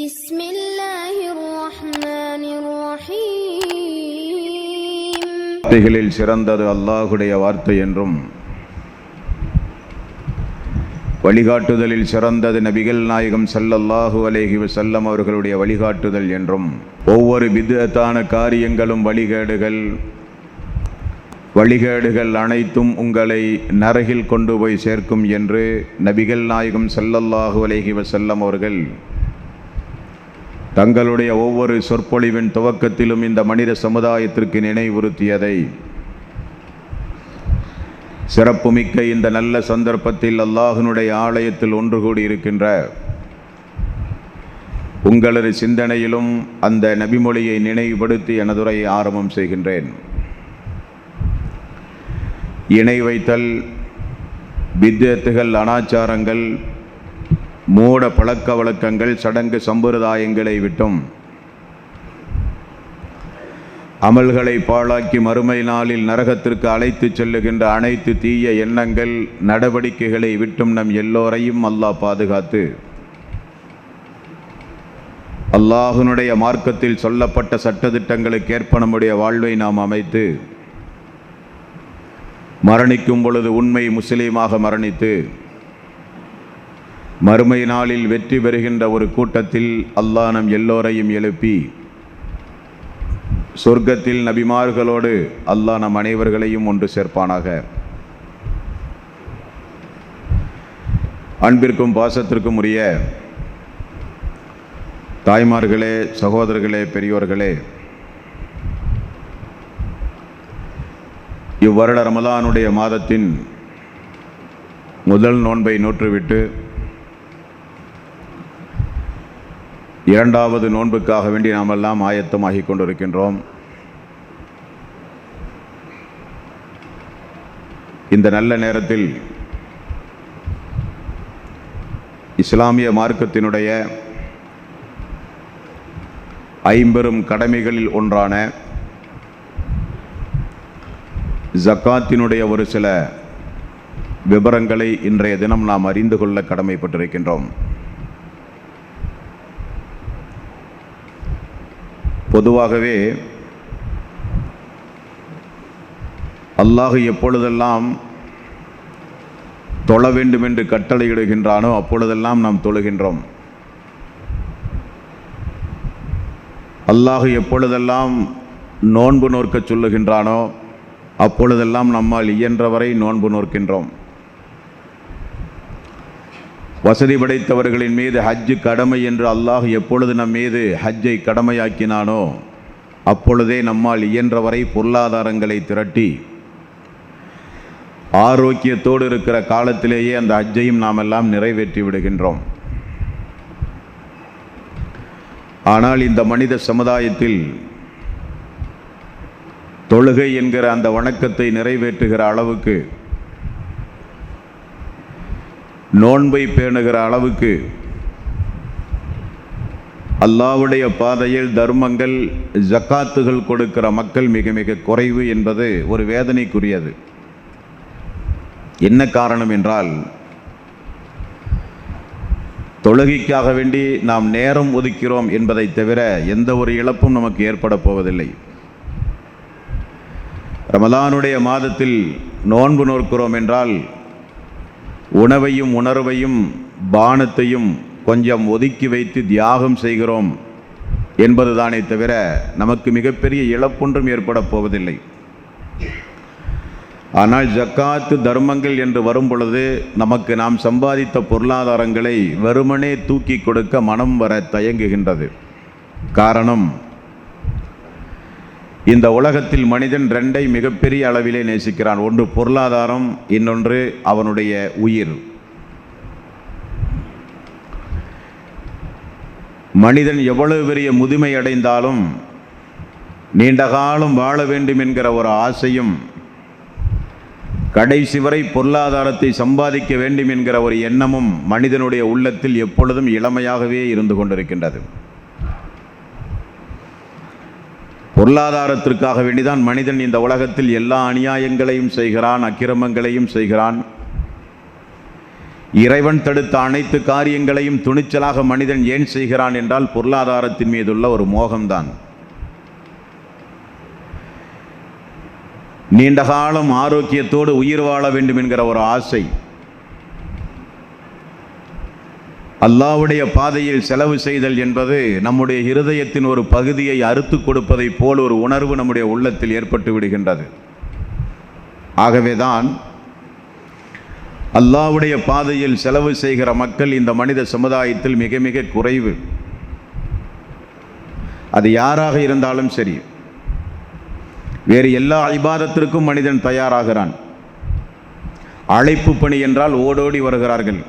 بسم الله الرحمن الرحيم. வார்த்தைகளில் சிறந்தது அல்லாஹுடைய வார்த்தை என்றும், வழிகாட்டுதலில் சிறந்தது நபிகள் நாயகம் ஸல்லல்லாஹு அலைஹி வஸல்லம் அவர்களுடைய வழிகாட்டுதல் என்றும், ஒவ்வொரு பித்அத்தான காரியங்களும் வழிகேடுகள் அனைத்தும் உங்களை நரகில் கொண்டு போய் சேர்க்கும் என்று நபிகள் நாயகம் ஸல்லல்லாஹு அலைஹி வஸல்லம் அவர்கள் தங்களுடைய ஒவ்வொரு சொற்பொழிவின் துவக்கத்திலும் இந்த மனித சமுதாயத்திற்கு நினைவுறுத்தியதை சிறப்புமிக்க இந்த நல்ல சந்தர்ப்பத்தில் அல்லாஹ்வினுடைய ஆலயத்தில் ஒன்று கூடி இருக்கின்ற உங்களது சிந்தனையிலும் அந்த நபிமொழியை நினைவுபடுத்தி எனதுரையை ஆரம்பம் செய்கின்றேன். இணை வைத்தல், பித்அத்துகள், அனாச்சாரங்கள், மூட பழக்க வழக்கங்கள், சடங்கு சம்பிரதாயங்களை விட்டும் அமல்களை பாழாக்கி மறுமை நாளில் நரகத்திற்கு அழைத்து செல்லுகின்ற அனைத்து தீய எண்ணங்கள், நடவடிக்கைகளை விட்டும் நம் எல்லோரையும் அல்லாஹ் பாதுகாத்து அல்லாஹ்வினுடைய மார்க்கத்தில் சொல்லப்பட்ட சட்டதிட்டங்களுக்கு ஏற்ப நம்முடைய வாழ்வை நாம் அமைத்து மரணிக்கும் பொழுது உண்மை முஸ்லீமாக மரணித்து மறுமை நாளில் வெற்றி பெறுகின்ற ஒரு கூட்டத்தில் அல்லாஹ் நம் எல்லோரையும் எழுப்பி சொர்க்கத்தில் நபிமார்களோடு அல்லாஹ் நம் அனைவர்களையும் ஒன்று சேர்ப்பானாக. அன்பிற்கும் பாசத்திற்கும் உரிய தாய்மார்களே, சகோதரர்களே, பெரியோர்களே, இவ்வருட ரமலானுடைய மாதத்தின் முதல் நோன்பை நோற்றுவிட்டு இரண்டாவது நோன்புக்காக வேண்டி நாமெல்லாம் ஆயத்தமாகி கொண்டிருக்கின்றோம். இந்த நல்ல நேரத்தில் இஸ்லாமிய மார்க்கத்தினுடைய ஐம்பெரும் கடமைகளில் ஒன்றான ஜக்காத்தினுடைய ஒரு சில விபரங்களை இன்றைய தினம் நாம் அறிந்து கொள்ள கடமைப்பட்டிருக்கின்றோம். பொதுவாகவே அல்லாஹ் எப்பொழுதெல்லாம் தொழ வேண்டும் என்று கட்டளையிடுகின்றானோ அப்பொழுதெல்லாம் நாம் தொழுகின்றோம். அல்லாஹ் எப்பொழுதெல்லாம் நோன்பு நோற்க சொல்லுகின்றானோ அப்பொழுதெல்லாம் நம்மால் இயன்றவரை நோன்பு நோக்கின்றோம். வசதி படைத்தவர்களின் மீது ஹஜ்ஜு கடமை என்று அல்லாஹ் எப்பொழுது நம் மீது ஹஜ்ஜை கடமையாக்கினானோ அப்பொழுதே நம்மால் இயன்றவரை பொருளாதாரங்களை திரட்டி ஆரோக்கியத்தோடு இருக்கிற காலத்திலேயே அந்த ஹஜ்ஜையும் நாம் எல்லாம் நிறைவேற்றி விடுகின்றோம். ஆனால் இந்த மனித சமுதாயத்தில் தொழுகை என்கிற அந்த வணக்கத்தை நிறைவேற்றுகிற அளவுக்கு, நோன்பை பேணுகிற அளவுக்கு அல்லாஹ்வுடைய பாதையில் தர்மங்கள், ஜக்காத்துகள் கொடுக்கிற மக்கள் மிக மிக குறைவு என்பது ஒரு வேதனைக்குரியது. என்ன காரணம் என்றால், தொழுகைக்காக வேண்டி நாம் நேரம் ஒதுக்கிறோம் என்பதை தவிர எந்த ஒரு இழப்பும் நமக்கு ஏற்பட போவதில்லை. ரமலானுடைய மாதத்தில் நோன்பு நோக்கிறோம் என்றால் உணவையும் உணர்வையும் பானத்தையும் கொஞ்சம் ஒதுக்கி வைத்து தியாகம் செய்கிறோம் என்பதுதானே தவிர நமக்கு மிகப்பெரிய இழப்பொன்றும் ஏற்பட போவதில்லை. ஆனால் ஜக்காத்து தர்மங்கள் என்று வரும் பொழுது நமக்கு நாம் சம்பாதித்த பொருளாதாரங்களை வெறுமனே தூக்கி கொடுக்க மனம் வர தயங்குகின்றது. காரணம், இந்த உலகத்தில் மனிதன் ரெண்டை மிகப்பெரிய அளவிலே நேசிக்கிறான். ஒன்று பொருளாதாரம், இன்னொன்று அவனுடைய உயிர். மனிதன் எவ்வளவு பெரிய முதுமை அடைந்தாலும் நீண்ட காலம் வாழ வேண்டும் என்கிற ஒரு ஆசையும், கடைசி வரை பொருளாதாரத்தை சம்பாதிக்க வேண்டும் என்கிற ஒரு எண்ணமும் மனிதனுடைய உள்ளத்தில் எப்பொழுதும் இளமையாகவே இருந்து கொண்டிருக்கின்றது. பொருளாதாரத்திற்காக வேண்டிதான் மனிதன் இந்த உலகத்தில் எல்லா அநியாயங்களையும் செய்கிறான், அக்கிரமங்களையும் செய்கிறான். இறைவன் தடுத்த அனைத்து காரியங்களையும் துணிச்சலாக மனிதன் ஏன் செய்கிறான் என்றால் பொருளாதாரத்தின் மீதுள்ள ஒரு மோகம்தான். நீண்ட காலம் ஆரோக்கியத்தோடு உயிர் வாழ வேண்டும் என்கிற ஒரு ஆசை. அல்லாஹ்வுடைய பாதையில் செலவு செய்தல் என்பது நம்முடைய இருதயத்தின் ஒரு பகுதியை அறுத்து கொடுப்பதை போல் ஒரு உணர்வு நம்முடைய உள்ளத்தில் ஏற்பட்டு விடுகின்றது. ஆகவேதான் அல்லாஹ்வுடைய பாதையில் செலவு செய்கிற மக்கள் இந்த மனித சமுதாயத்தில் மிக மிக குறைவு. அது யாராக இருந்தாலும் சரி, வேறு எல்லா இபாதத்திற்கும் மனிதன் தயாராகிறான். அழைப்பு பணி என்றால் ஓடோடி வருகிறார்கள்.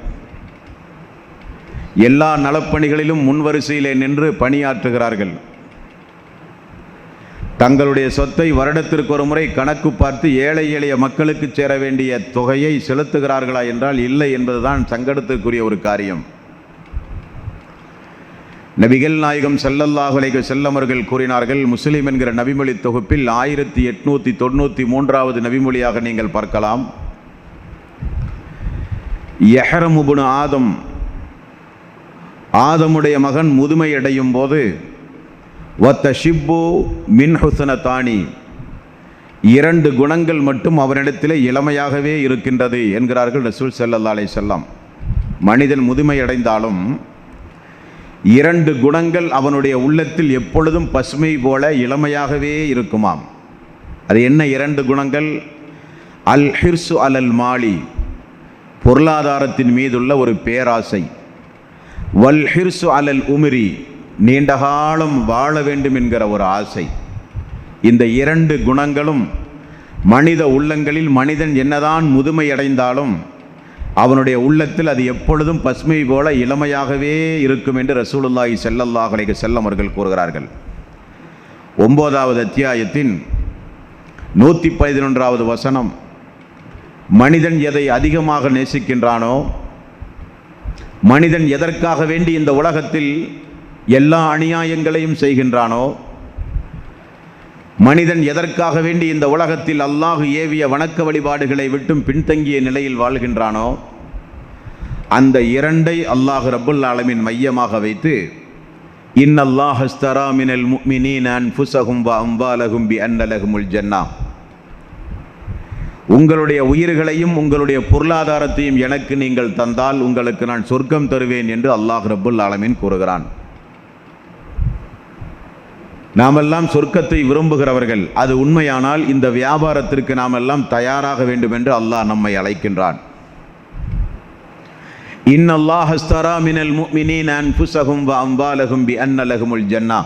எல்லா நலப்பணிகளிலும் முன்வரிசையிலே நின்று பணியாற்றுகிறார்கள். தங்களுடைய சொத்தை வருடத்திற்கு ஒரு முறை கணக்கு பார்த்து ஏழை எளிய மக்களுக்கு சேர வேண்டிய தொகையை செலுத்துகிறார்களா என்றால் இல்லை என்பதுதான் சங்கடத்திற்குரிய ஒரு காரியம். நபிகள் நாயகம் ஸல்லல்லாஹு அலைஹி வஸல்லம் அவர்கள் கூறினார்கள், முஸ்லிம் என்கிற நபிமொழி தொகுப்பில் 1893வது நபிமொழியாக நீங்கள் பார்க்கலாம். யஹ்ரம் இப்னு ஆதம், ஆதமுடைய மகன் முதுமை அடையும் போது வத்தஷிப்பு மின் ஹுஸ்னதானி, 2 குணங்கள் மட்டும் அவனிடத்தில் இளமையாகவே இருக்கின்றது என்கிறார்கள் ரசூல் ஸல்லல்லாஹு அலைஹி வஸல்லம். மனிதன் முதுமை அடைந்தாலும் 2 குணங்கள் அவனுடைய உள்ளத்தில் எப்பொழுதும் பசுமை போல இளமையாகவே இருக்குமாம். அது என்ன 2 குணங்கள்? அல் ஹிர்சு அலல் மாலி, பொருளாதாரத்தின் மீதுள்ள ஒரு பேராசை. வல் ஹிர்சு அலல் உமிரி, நீண்ட காலம் வாழ வேண்டும் என்கிற ஒரு ஆசை. இந்த 2 குணங்களும் மனித உள்ளங்களில் மனிதன் என்னதான் முதுமை அடைந்தாலும் அவனுடைய உள்ளத்தில் அது எப்பொழுதும் பசுமை போல இளமையாகவே இருக்கும் என்று ரசூலுல்லாஹி ஸல்லல்லாஹு அலைஹி வஸல்லம் அவர்கள் கூறுகிறார்கள். 9வது அத்தியாயத்தின் 111வது வசனம், மனிதன் எதை அதிகமாக நேசிக்கின்றானோ, மனிதன் எதற்காக வேண்டி இந்த உலகத்தில் எல்லா அநியாயங்களையும் செய்கின்றானோ, மனிதன் எதற்காக வேண்டி இந்த உலகத்தில் அல்லாஹ் ஏவிய வணக்க வழிபாடுகளை விட்டும் பின்தங்கிய நிலையில் வாழ்கின்றானோ, அந்த 2ஐ அல்லாஹ் ரப்புல் ஆலமீன் மையமாக வைத்து இன்னல்லாஹ் அஸ்தரா மினல் முஃமினீன அன்ஃபுஸஹும் வ அம்வாலஹும் பிஅன்ன லஹுமுல் ஜன்னah, உங்களுடைய உயிர்களையும் உங்களுடைய பொருளாதாரத்தையும் எனக்கு நீங்கள் தந்தால் உங்களுக்கு நான் சொர்க்கம் தருவேன் என்று அல்லாஹ் ரப்புல் ஆலமீன் கூறுகிறான். நாமெல்லாம் சொர்க்கத்தை விரும்புகிறவர்கள். அது உண்மையானால் இந்த வியாபாரத்திற்கு நாம் எல்லாம் தயாராக வேண்டும் என்று அல்லாஹ் நம்மை அழைக்கின்றான். இன்னல்லாஹ் அஸ்தரா மினல் முஃமினீன அன்ஃபுஸஹும் வ அம்வாலஹும் பிஅன்ன லஹுமுல் ஜன்னah,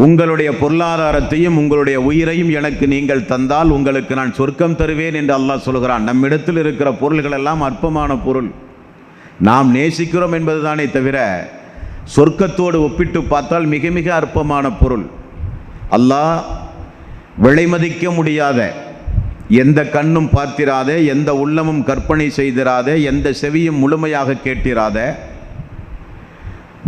உங்களுடைய பொருளாதாரத்தையும் உங்களுடைய உயிரையும் எனக்கு நீங்கள் தந்தால் உங்களுக்கு நான் சொர்க்கம் தருவேன் என்று அல்லாஹ் சொல்கிறான். நம்மிடத்தில் இருக்கிற பொருள்கள் எல்லாம் அற்பமான பொருள், நாம் நேசிக்கிறோம் என்பதுதானே தவிர சொர்க்கத்தோடு ஒப்பிட்டு பார்த்தால் மிக மிக அற்பமான பொருள். அல்லாஹ் விலைமதிக்க முடியாத, எந்த கண்ணும் பார்த்திராத, எந்த உள்ளமும் கற்பனை செய்திராத, எந்த செவியும் முழுமையாக கேட்டிராத,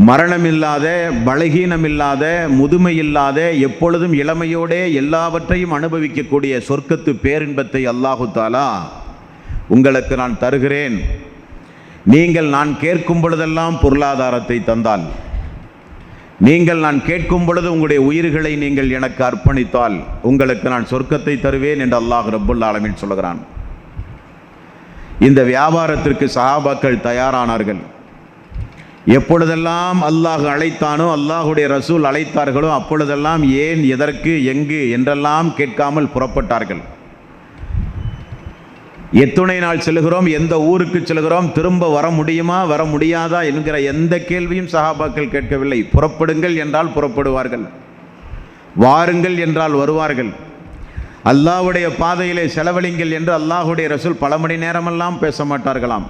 மரணமில்லாத, பலகீனமில்லாத, முதுமையில்லாத, எப்பொழுதும் இளமையோடே எல்லாவற்றையும் அனுபவிக்கக்கூடிய சொர்க்கத்து பேரின்பத்தை அல்லாஹு தஆலா உங்களுக்கு நான் தருகிறேன். நீங்கள் நான் கேட்கும் பொழுதெல்லாம் பொருளாதாரத்தை தந்தால், நீங்கள் நான் கேட்கும் பொழுது உங்களுடைய உயிர்களை நீங்கள் எனக்கு அர்ப்பணித்தால் உங்களுக்கு நான் சொர்க்கத்தை தருவேன் என்று அல்லாஹ் ரப்புல் ஆலமீன் சொல்கிறான். இந்த வியாபாரத்திற்கு சஹாபாக்கள் தயாரானார்கள். எப்பொழுதெல்லாம் அல்லாஹ் அழைத்தானோ, அல்லாஹுடைய ரசூல் அழைத்தார்களோ, அப்பொழுதெல்லாம் ஏன், எதற்கு, எங்கு என்றெல்லாம் கேட்காமல் புறப்பட்டார்கள். எத்துணை நாள் செல்கிறோம், எந்த ஊருக்கு செல்கிறோம், திரும்ப வர முடியுமா, வர முடியாதா என்கிற எந்த கேள்வியும் சஹாபாக்கள் கேட்கவில்லை. புறப்படுங்கள் என்றால் புறப்படுவார்கள், வாருங்கள் என்றால் வருவார்கள். அல்லாஹ்வுடைய பாதையிலே செலவழிங்கள் என்று அல்லாஹுடைய ரசூல் பல மணி நேரமெல்லாம் பேச மாட்டார்களாம்.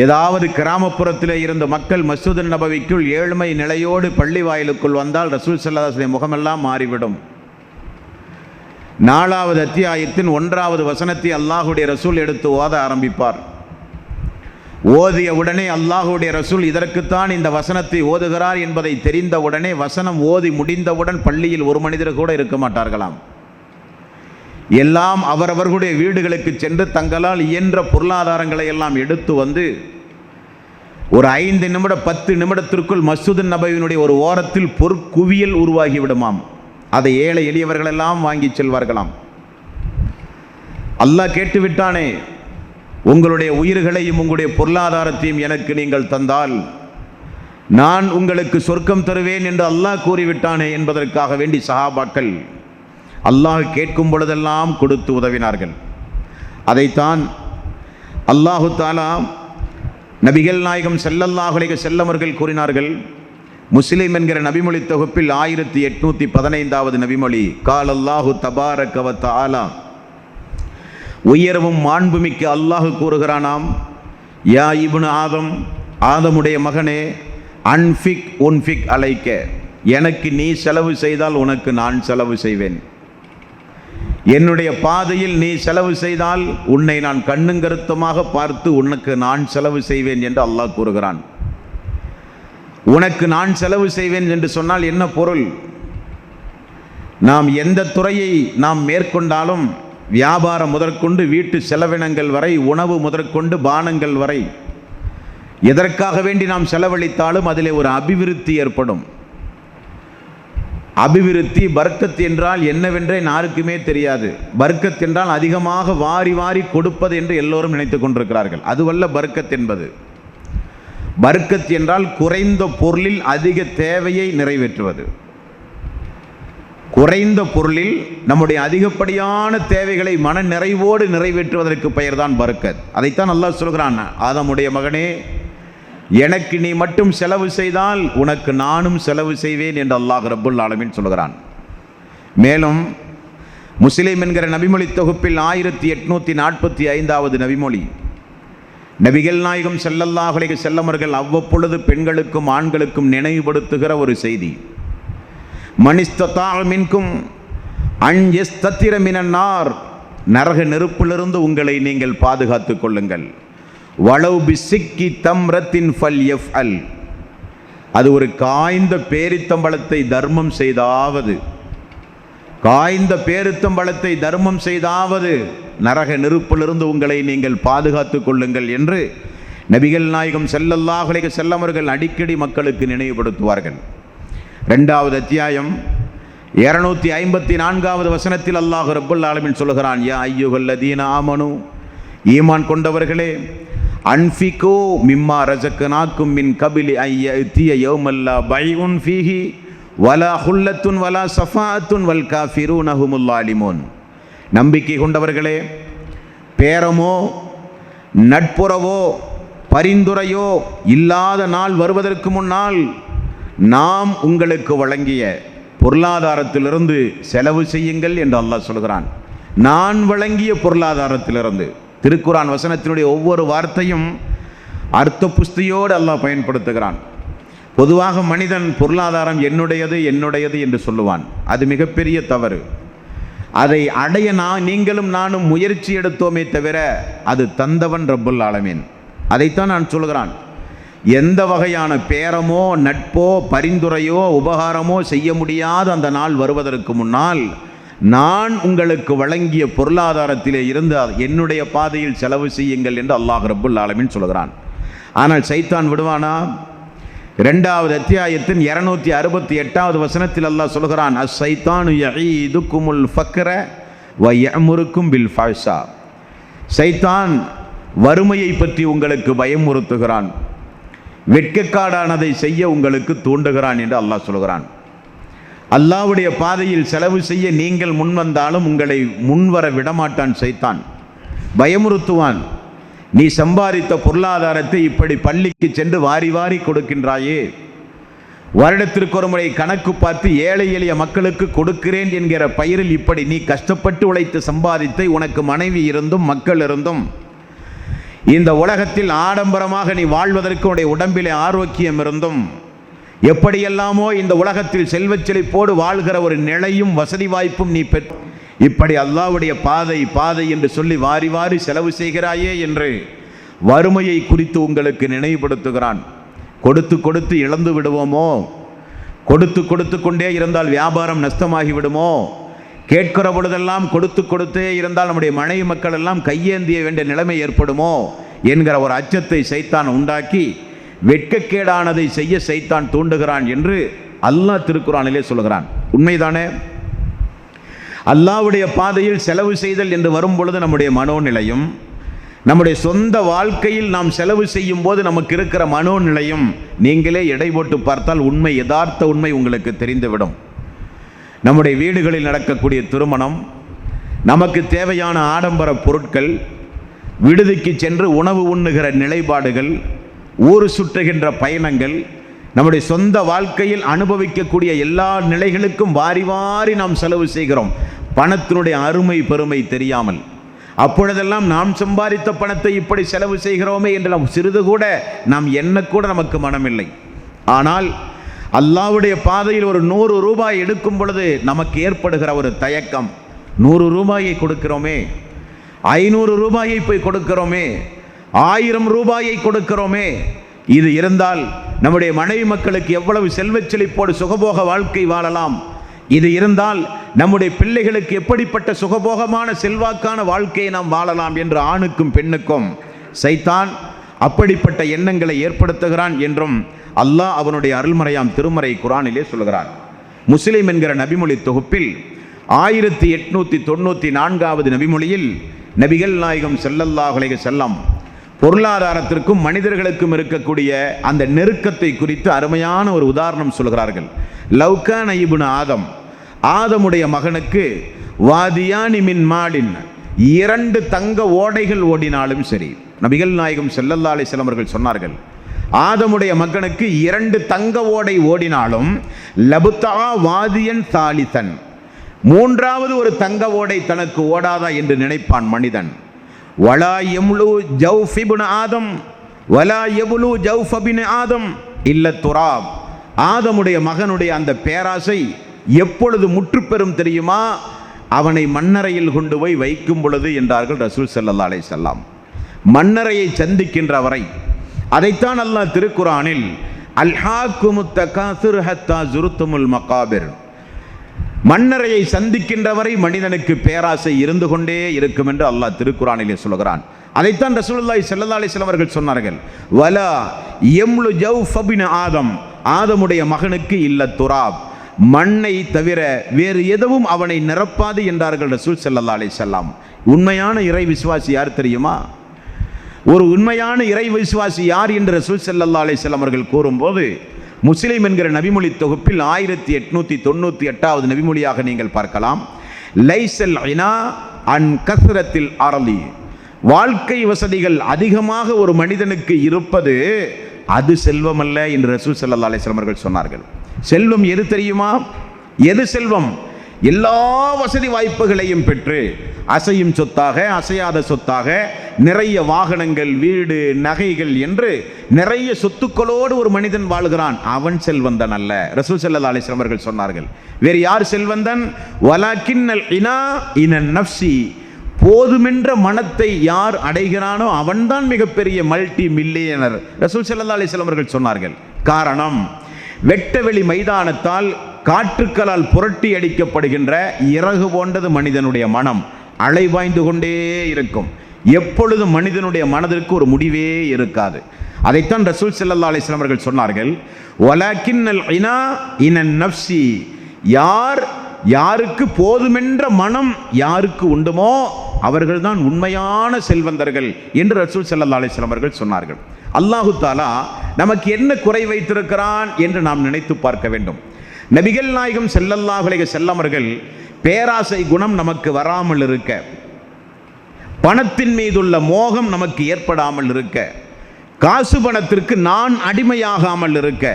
ஏதாவது கிராமப்புறத்திலே இருந்த மக்கள் மஸ்ஜிது நபவிக்குள் ஏழ்மை நிலையோடு பள்ளி வாயிலுக்குள் வந்தால் ரசூல் ஸல்லல்லாஹு அலைஹி வஸல்லம் முகமெல்லாம் மாறிவிடும். 4வது அத்தியாயத்தின் 1வது வசனத்தை அல்லாஹுடைய ரசூல் எடுத்து ஓத ஆரம்பிப்பார். ஓதிய உடனே அல்லாஹுடைய ரசூல் இதற்குத்தான் இந்த வசனத்தை ஓதுகிறார் என்பதை தெரிந்த உடனே, வசனம் ஓதி முடிந்தவுடன் பள்ளியில் ஒரு மனிதர் கூட இருக்க மாட்டார்களாம். எல்லாம் அவரவர்களுடைய வீடுகளுக்கு சென்று தங்களால் இயன்ற பொருளாதாரங்களை எல்லாம் எடுத்து வந்து ஒரு 5 நிமிடம் 10 நிமிடத்திற்குள் மஸ்ஜிது நபவியினுடைய ஒரு ஓரத்தில் பொற்குவியல் உருவாகி விடுமாம். அதை ஏழை எளியவர்களெல்லாம் வாங்கி செல்வார்களாம். அல்லாஹ் கேட்டுவிட்டானே, உங்களுடைய உயிர்களையும் உங்களுடைய பொருளாதாரத்தையும் எனக்கு நீங்கள் தந்தால் நான் உங்களுக்கு சொர்க்கம் தருவேன் என்று அல்லாஹ் கூறிவிட்டானே என்பதற்காக வேண்டி சஹாபாக்கள் அல்லாஹ் கேட்கும் பொழுதெல்லாம் கொடுத்து உதவினார்கள். அதைத்தான் அல்லாஹு தாலா நபிகள் நாயகம் ஸல்லல்லாஹு அலைஹி வஸல்லம் அவர்கள் கூறினார்கள். முஸ்லிம் என்கிற நபிமொழி தொகுப்பில் 1815வது நபிமொழி, கால் அல்லாஹு தபாரக வ தஆலா, உயர்வும் மாண்புமிக்க அல்லாஹ் கூறுகிறானாம், யா இப்னு ஆதம், ஆதமுடைய மகனே, அன்ஃபிக் உன்ஃபிக் அலைக்க, எனக்கு நீ செலவு செய்தால் உனக்கு நான் செலவு செய்வேன். என்னுடைய பாதையில் நீ செலவு செய்தால் உன்னை நான் கண்ணுங்கருத்தமாக பார்த்து உனக்கு நான் செலவு செய்வேன் என்று அல்லாஹ் கூறுகிறான். உனக்கு நான் செலவு செய்வேன் என்று சொன்னால் என்ன பொருள்? நாம் எந்த துறையை நாம் மேற்கொண்டாலும், வியாபாரம் முதற்கொண்டு வீட்டு செலவினங்கள் வரை, உணவு முதற்கொண்டு பானங்கள் வரை, எதற்காக வேண்டி நாம் செலவழித்தாலும் அதிலே ஒரு அபிவிருத்தி ஏற்படும். அபிவிருத்தி, பர்க்கத் என்றால் என்னவென்றே யாருக்குமே தெரியாது. பர்க்கத் என்றால் அதிகமாக வாரி வாரி கொடுப்பது என்று எல்லோரும் நினைத்து கொண்டிருக்கிறார்கள். அதுவல்ல பர்க்கத் என்பது. பர்க்கத் என்றால் குறைந்த பொருளில் அதிக தேவையை நிறைவேற்றுவது. குறைந்த பொருளில் நம்முடைய அதிகப்படியான தேவைகளை மன நிறைவோடு நிறைவேற்றுவதற்கு பெயர்தான் பர்க்கத். அதைத்தான் அல்லாஹ் சொல்கிறான், ஆதமுடைய மகனே, எனக்கு நீ மட்டும் செலவு செய்தால் உனக்கு நானும் செலவு செய்வேன் என்று அல்லாஹ் ரப்புல் ஆலமீன் சொல்கிறான். மேலும் முஸ்லிம் என்கிற நபிமொழி தொகுப்பில் 1845வது நபிமொழி, நபிகள் நாயகம் ஸல்லல்லாஹு அலைஹி வஸல்லம் அவர்கள் அவ்வப்பொழுது பெண்களுக்கும் ஆண்களுக்கும் நினைவுபடுத்துகிற ஒரு செய்தி, மனிஸ்ததா மின்கும் அன் யஸ்தத்திர மினன் நார், நரக நெருப்பிலிருந்து உங்களை நீங்கள் பாதுகாத்துக் கொள்ளுங்கள். வலவ் பிசிக்கி தம்ரத்தின் ஃபல் யஃப்அல், அது ஒரு காய்ந்த பேரித்தம்பழத்தை தர்மம் செய்தாவது, காய்ந்த பேரித்தம்பழத்தை தர்மம் செய்தாவது நரக நெருப்பிலிருந்து உங்களை நீங்கள் பாதுகாத்துக் கொள்ளுங்கள் என்று நபிகள் நாயகம் ஸல்லல்லாஹு அலைஹி வஸல்லம் அவர்கள் அடிக்கடி மக்களுக்கு நினைவுபடுத்துவார்கள். 2வது அத்தியாயம் 254வது வசனத்தில் அல்லாஹ் ரப்புல் ஆலமீன் சொல்கிறான், யா அய்யுஹல்லதீன ஆமனு, ஈமான் கொண்டவர்களே, அன்ஃபிகூ மிம்மா ரஸக்னாக்கும் மின் கபிலி அய்யத்திய யௌமல்லா பைஉன் ஃபீஹி வலா ஹுல்லத்துன் வலா ஸஃபாஅத்துன் வல் காஃபிரூன ஹுமுல் ஸாலிமூன். நம்பிக்கை கொண்டவர்களே, பேரமோ நட்புறவோ பரிந்துரையோ இல்லாத நாள் வருவதற்கு முன்னால் நாம் உங்களுக்கு வழங்கிய பொருளாதாரத்திலிருந்து செலவு செய்யுங்கள் என்று அல்லாஹ் சொல்கிறான். நான் வழங்கிய பொருளாதாரத்திலிருந்து. திருக்குரான் வசனத்தினுடைய ஒவ்வொரு வார்த்தையும் அர்த்த புஸ்தியோடு அல்லாஹ் பயன்படுத்துகிறான். பொதுவாக மனிதன் பொருளாதாரம் என்னுடையது என்னுடையது என்று சொல்லுவான். அது மிகப்பெரிய தவறு. அதை அடைய நீங்களும் நானும் முயற்சி எடுத்தோமே தவிர அது தந்தவன் ரப்புல் ஆலமீன். அதைத்தான் நான் சொல்கிறான். எந்த வகையான பேரமோ நட்போ பரிந்துரையோ உபகாரமோ செய்ய முடியாத அந்த நாள் வருவதற்கு முன்னால் நான் உங்களுக்கு வழங்கிய பொருளாதாரத்திலே இருந்து என்னுடைய பாதையில் செலவு செய்யுங்கள் என்று அல்லாஹ் ரப்புல் ஆலமீன் சொல்கிறான். ஆனால் சைத்தான் விடுவானா? 2வது அத்தியாயத்தின் 268வது வசனத்தில் அல்லாஹ் சொல்கிறான், அஸ்ஸைத்தானு யஈதுகுமுல் ஃபக்ர வ யஅமுருக்கும் பில் ஃபஹ்ஷா. சைத்தான் வறுமையை பற்றி உங்களுக்கு பயமுறுத்துகிறான், வெட்கக்காடானதை செய்ய உங்களுக்கு தூண்டுகிறான் என்று அல்லாஹ் சொல்கிறான். அல்லாஹ்வுடைய பாதையில் செலவு செய்ய நீங்கள் முன்வந்தாலும் உங்களை முன்வர விடமாட்டான் சைத்தான், பயமுறுத்துவான். நீ சம்பாதித்த பொருளாதாரத்தை இப்படி பள்ளிக்கு சென்று வாரி வாரி கொடுக்கின்றாயே, வருடத்திற்கு ஒரு முறை கணக்கு பார்த்து ஏழை எளிய மக்களுக்கு கொடுக்கிறேன் என்கிற பெயரில் இப்படி நீ கஷ்டப்பட்டு உழைத்து சம்பாதித்தை உனக்கு மனைவி இருந்தும் மக்கள் இருந்தும் இந்த உலகத்தில் ஆடம்பரமாக நீ வாழ்வதற்கு உடைய உடம்பிலே ஆரோக்கியம் இருந்தும் எப்படியெல்லாமோ இந்த உலகத்தில் செல்வச் செழிப்போடு வாழ்கிற ஒரு நிலையும் வசதி வாய்ப்பும் நீ பெற்று இப்படி அல்லாஹ்வுடைய பாதை என்று சொல்லி வாரி வாரி செலவு செய்கிறாயே என்று வறுமையை குறித்து உங்களுக்கு நினைவுபடுத்துகிறான். கொடுத்து கொடுத்து இழந்து விடுவோமோ, கொடுத்து கொடுத்து கொண்டே இருந்தால் வியாபாரம் நஷ்டமாகி விடுமோ, கேட்கிற பொழுதெல்லாம் கொடுத்து கொடுத்தே இருந்தால் நம்முடைய மனைவி மக்கள் எல்லாம் கையேந்திய வேண்டிய நிலைமை ஏற்படுமோ என்கிற ஒரு அச்சத்தை சைத்தான் உண்டாக்கி வெட்கக்கேடானதை செய்ய சைத்தான் தூண்டுகிறான் என்று அல்லாஹ் திருக்குர்ஆனிலே சொல்கிறான். உண்மைதானே? அல்லாஹ்வுடைய பாதையில் செலவு செய்தல் என்று வரும் பொழுது நம்முடைய மனோநிலையும், நம்முடைய சொந்த வாழ்க்கையில் நாம் செலவு செய்யும் போது நமக்கு இருக்கிற மனோநிலையும் நீங்களே எடை போட்டு பார்த்தால் உண்மை, யதார்த்த உண்மை உங்களுக்கு தெரிந்துவிடும். நம்முடைய வீடுகளில் நடக்கக்கூடிய திருமணம், நமக்கு தேவையான ஆடம்பர பொருட்கள், விடுதிக்கு சென்று உணவு உண்ணுகிற நிலைப்பாடுகள், ஊர் சுற்றுகின்ற பயணங்கள், நம்முடைய சொந்த வாழ்க்கையில் அனுபவிக்கக்கூடிய எல்லா நிலைகளுக்கும் வாரி வாரி நாம் செலவு செய்கிறோம், பணத்தினுடைய அருமை பெருமை தெரியாமல். அப்பொழுதெல்லாம் நாம் சம்பாதித்த பணத்தை இப்படி செலவு செய்கிறோமே என்று நாம் சிறிது கூட நாம் எண்ணக்கூட நமக்கு மனமில்லை. ஆனால் அல்லாஹ்வுடைய பாதையில் ஒரு 100 ரூபாய் எடுக்கும் பொழுது நமக்கு ஏற்படுகிற ஒரு தயக்கம், 100 ரூபாயை கொடுக்கிறோமே, 500 ரூபாயை போய் கொடுக்கிறோமே, 1000 ரூபாயை கொடுக்கிறோமே, இது இருந்தால் நம்முடைய மனைவி மக்களுக்கு எவ்வளவு செல்வச் செழிப்போடு சுகபோக வாழ்க்கை வாழலாம், இது இருந்தால் நம்முடைய பிள்ளைகளுக்கு எப்படிப்பட்ட சுகபோகமான செல்வாக்கான வாழ்க்கையை நாம் வாழலாம் என்று ஆணுக்கும் பெண்ணுக்கும் சைத்தான் அப்படிப்பட்ட எண்ணங்களை ஏற்படுத்துகிறான் என்றும் அல்லாஹ் அவனுடைய அருள்மறையாம் திருமறை குர்ஆனிலே சொல்கிறான். முஸ்லிம் என்கிற நபிமொழி தொகுப்பில் 1894வது நபிமொழியில் நபிகள் நாயகம் ஸல்லல்லாஹு அலைஹி வஸல்லம் பொருளாதாரத்திற்கும் மனிதர்களுக்கும் இருக்கக்கூடிய அந்த நெருக்கத்தை குறித்து அருமையான ஒரு உதாரணம் சொல்கிறார்கள். லவ்கான இப்னு ஆதம், ஆதமுடைய மகனுக்கு வாதியானி மின் மாலின், 2 தங்க ஓடைகள் ஓடினாலும் சரி, நபிகள் நாயகம் ஸல்லல்லாஹு அலைஹி வஸல்லம் அவர்கள் சொன்னார்கள், ஆதமுடைய மகனுக்கு 2 தங்க ஓடை ஓடினாலும் லபுத்தா வாதியன் தாலிதன், 3வது ஒரு தங்க ஓடை தனக்கு ஓடாதா என்று நினைப்பான் மனிதன். வலா யம்லு ஜௌஃப் இப்னு ஆதம் வலா யப்லு ஜௌஃப் இப்னு ஆதம் இல்ல துராப். ஆதமுடைய மகனுடைய அந்த பேராசை எப்பொழுது முற்று பெறும் தெரியுமா? அவனை மண்ணறையில் கொண்டு போய் வைக்கும் பொழுது என்றார்கள் ரசூல் ஸல்லல்லாஹு அலைஹி வஸல்லம். மண்ணறையை சந்திக்கின்ற வரை. அதைத்தான் அல்லாஹ் திருக்குர்ஆனில் அல்ஹாக்குமுத் தகாசுர் ஹத்தா ஜுர்துமுல் மகாபிர், மண்ணறையை சந்திக்கின்ற வரை மனிதனுக்கு பேராசை இருந்து கொண்டே இருக்கும் என்று அல்லாஹ் திருக்குர்ஆனிலே சொல்கிறான். அதைத்தான் ரசூலுல்லாஹி ஸல்லல்லாஹு அலைஹி வஸல்லம் அவர்கள் சொன்னார்கள், வலா யம்லு ஜௌஃப் இப்னு ஆதம், ஆதமுடைய மகனுக்கு இல்ல துராப், மண்ணை தவிர வேறு எதுவும் அவனை நிரப்பாது என்றார்கள் ரசூல் ஸல்லல்லாஹு அலைஹி வஸல்லம். உண்மையான இறை விசுவாசி யார் தெரியுமா? ஒரு உண்மையான இறை விசுவாசி யார் என்று ரசூல் ஸல்லல்லாஹு அலைஹி வஸல்லம் அவர்கள் கூறும்போது, முஸ்லிம் என்கிற நபிமொழி தொகுப்பில் 1898வது நபிமொழியாக நீங்கள் பார்க்கலாம். லைசல் இனா அன் கஸ்ரத்தில் அரளி, வாழ்க்கை வசதிகள் அதிகமாக ஒரு மனிதனுக்கு இருப்பது அது செல்வம் அல்ல என்று ரசூல் ஸல்லல்லாஹு அலைஹி வஸல்லம் அவர்கள் சொன்னார்கள். செல்வம் எது தெரியுமா? எது செல்வம்? எல்லா வசதி வாய்ப்புகளையும் பெற்று அசையும் சொத்தாக, அசையாத சொத்தாக, நிறைய வாகனங்கள், வீடு, நகைகள் என்று நிறைய சொத்துக்களோடு ஒரு மனிதன் வாழ்கிறான், அவன் செல்வந்தன் அல்ல. ரசூல் ஸல்லல்லாஹு அலைஹி வஸல்லம் அவர்கள் சொன்னார்கள். வேறு யார் செல்வந்தன்? வலக்கின்னல் இனா இனன் நஃப்ஸி, போதுமென்ற மனத்தை யார் அடைகிறானோ அவன்தான் மிகப்பெரிய மல்டி மில்லியனர். ரசூல் ஸல்லல்லாஹு அலைஹி வஸல்லம் அவர்கள் சொன்னார்கள். காரணம், வெட்டவெளி மைதானத்தால் காற்றுக்களால் புரட்டி அடிக்கப்படுகின்ற இறகு போன்றது மனிதனுடைய மனம், அலைவாய்ந்து கொண்டே இருக்கும். எப்பொழுதும் மனிதனுடைய மனதிற்கு ஒரு முடிவே இருக்காது. அதைத்தான் ரசூல் ஸல்லல்லாஹு அலைஹி வஸல்லம் அவர்கள் சொன்னார்கள், வலக்கின்னல் இனா இனன் நஃப்ஸி, யாருக்கு போதுமென்ற மனம் யாருக்கு உண்டுமோ அவர்கள்தான் உண்மையான செல்வந்தர்கள் என்று ரசூல் ஸல்லல்லாஹு அலைஹி வஸல்லம் அவர்கள் சொன்னார்கள். அல்லாஹு தஆலா நமக்கு என்ன குறை வைத்திருக்கிறான் என்று நாம் நினைத்து பார்க்க வேண்டும். நபிகள் நாயகம் ஸல்லல்லாஹு அலைஹி வஸல்லம் அவர்கள் பேராசை குணம் நமக்கு வராமல் இருக்க, பணத்தின் மீதுள்ள மோகம் நமக்கு ஏற்படாமல் இருக்க, காசு பணத்திற்கு நான் அடிமையாகாமல் இருக்க,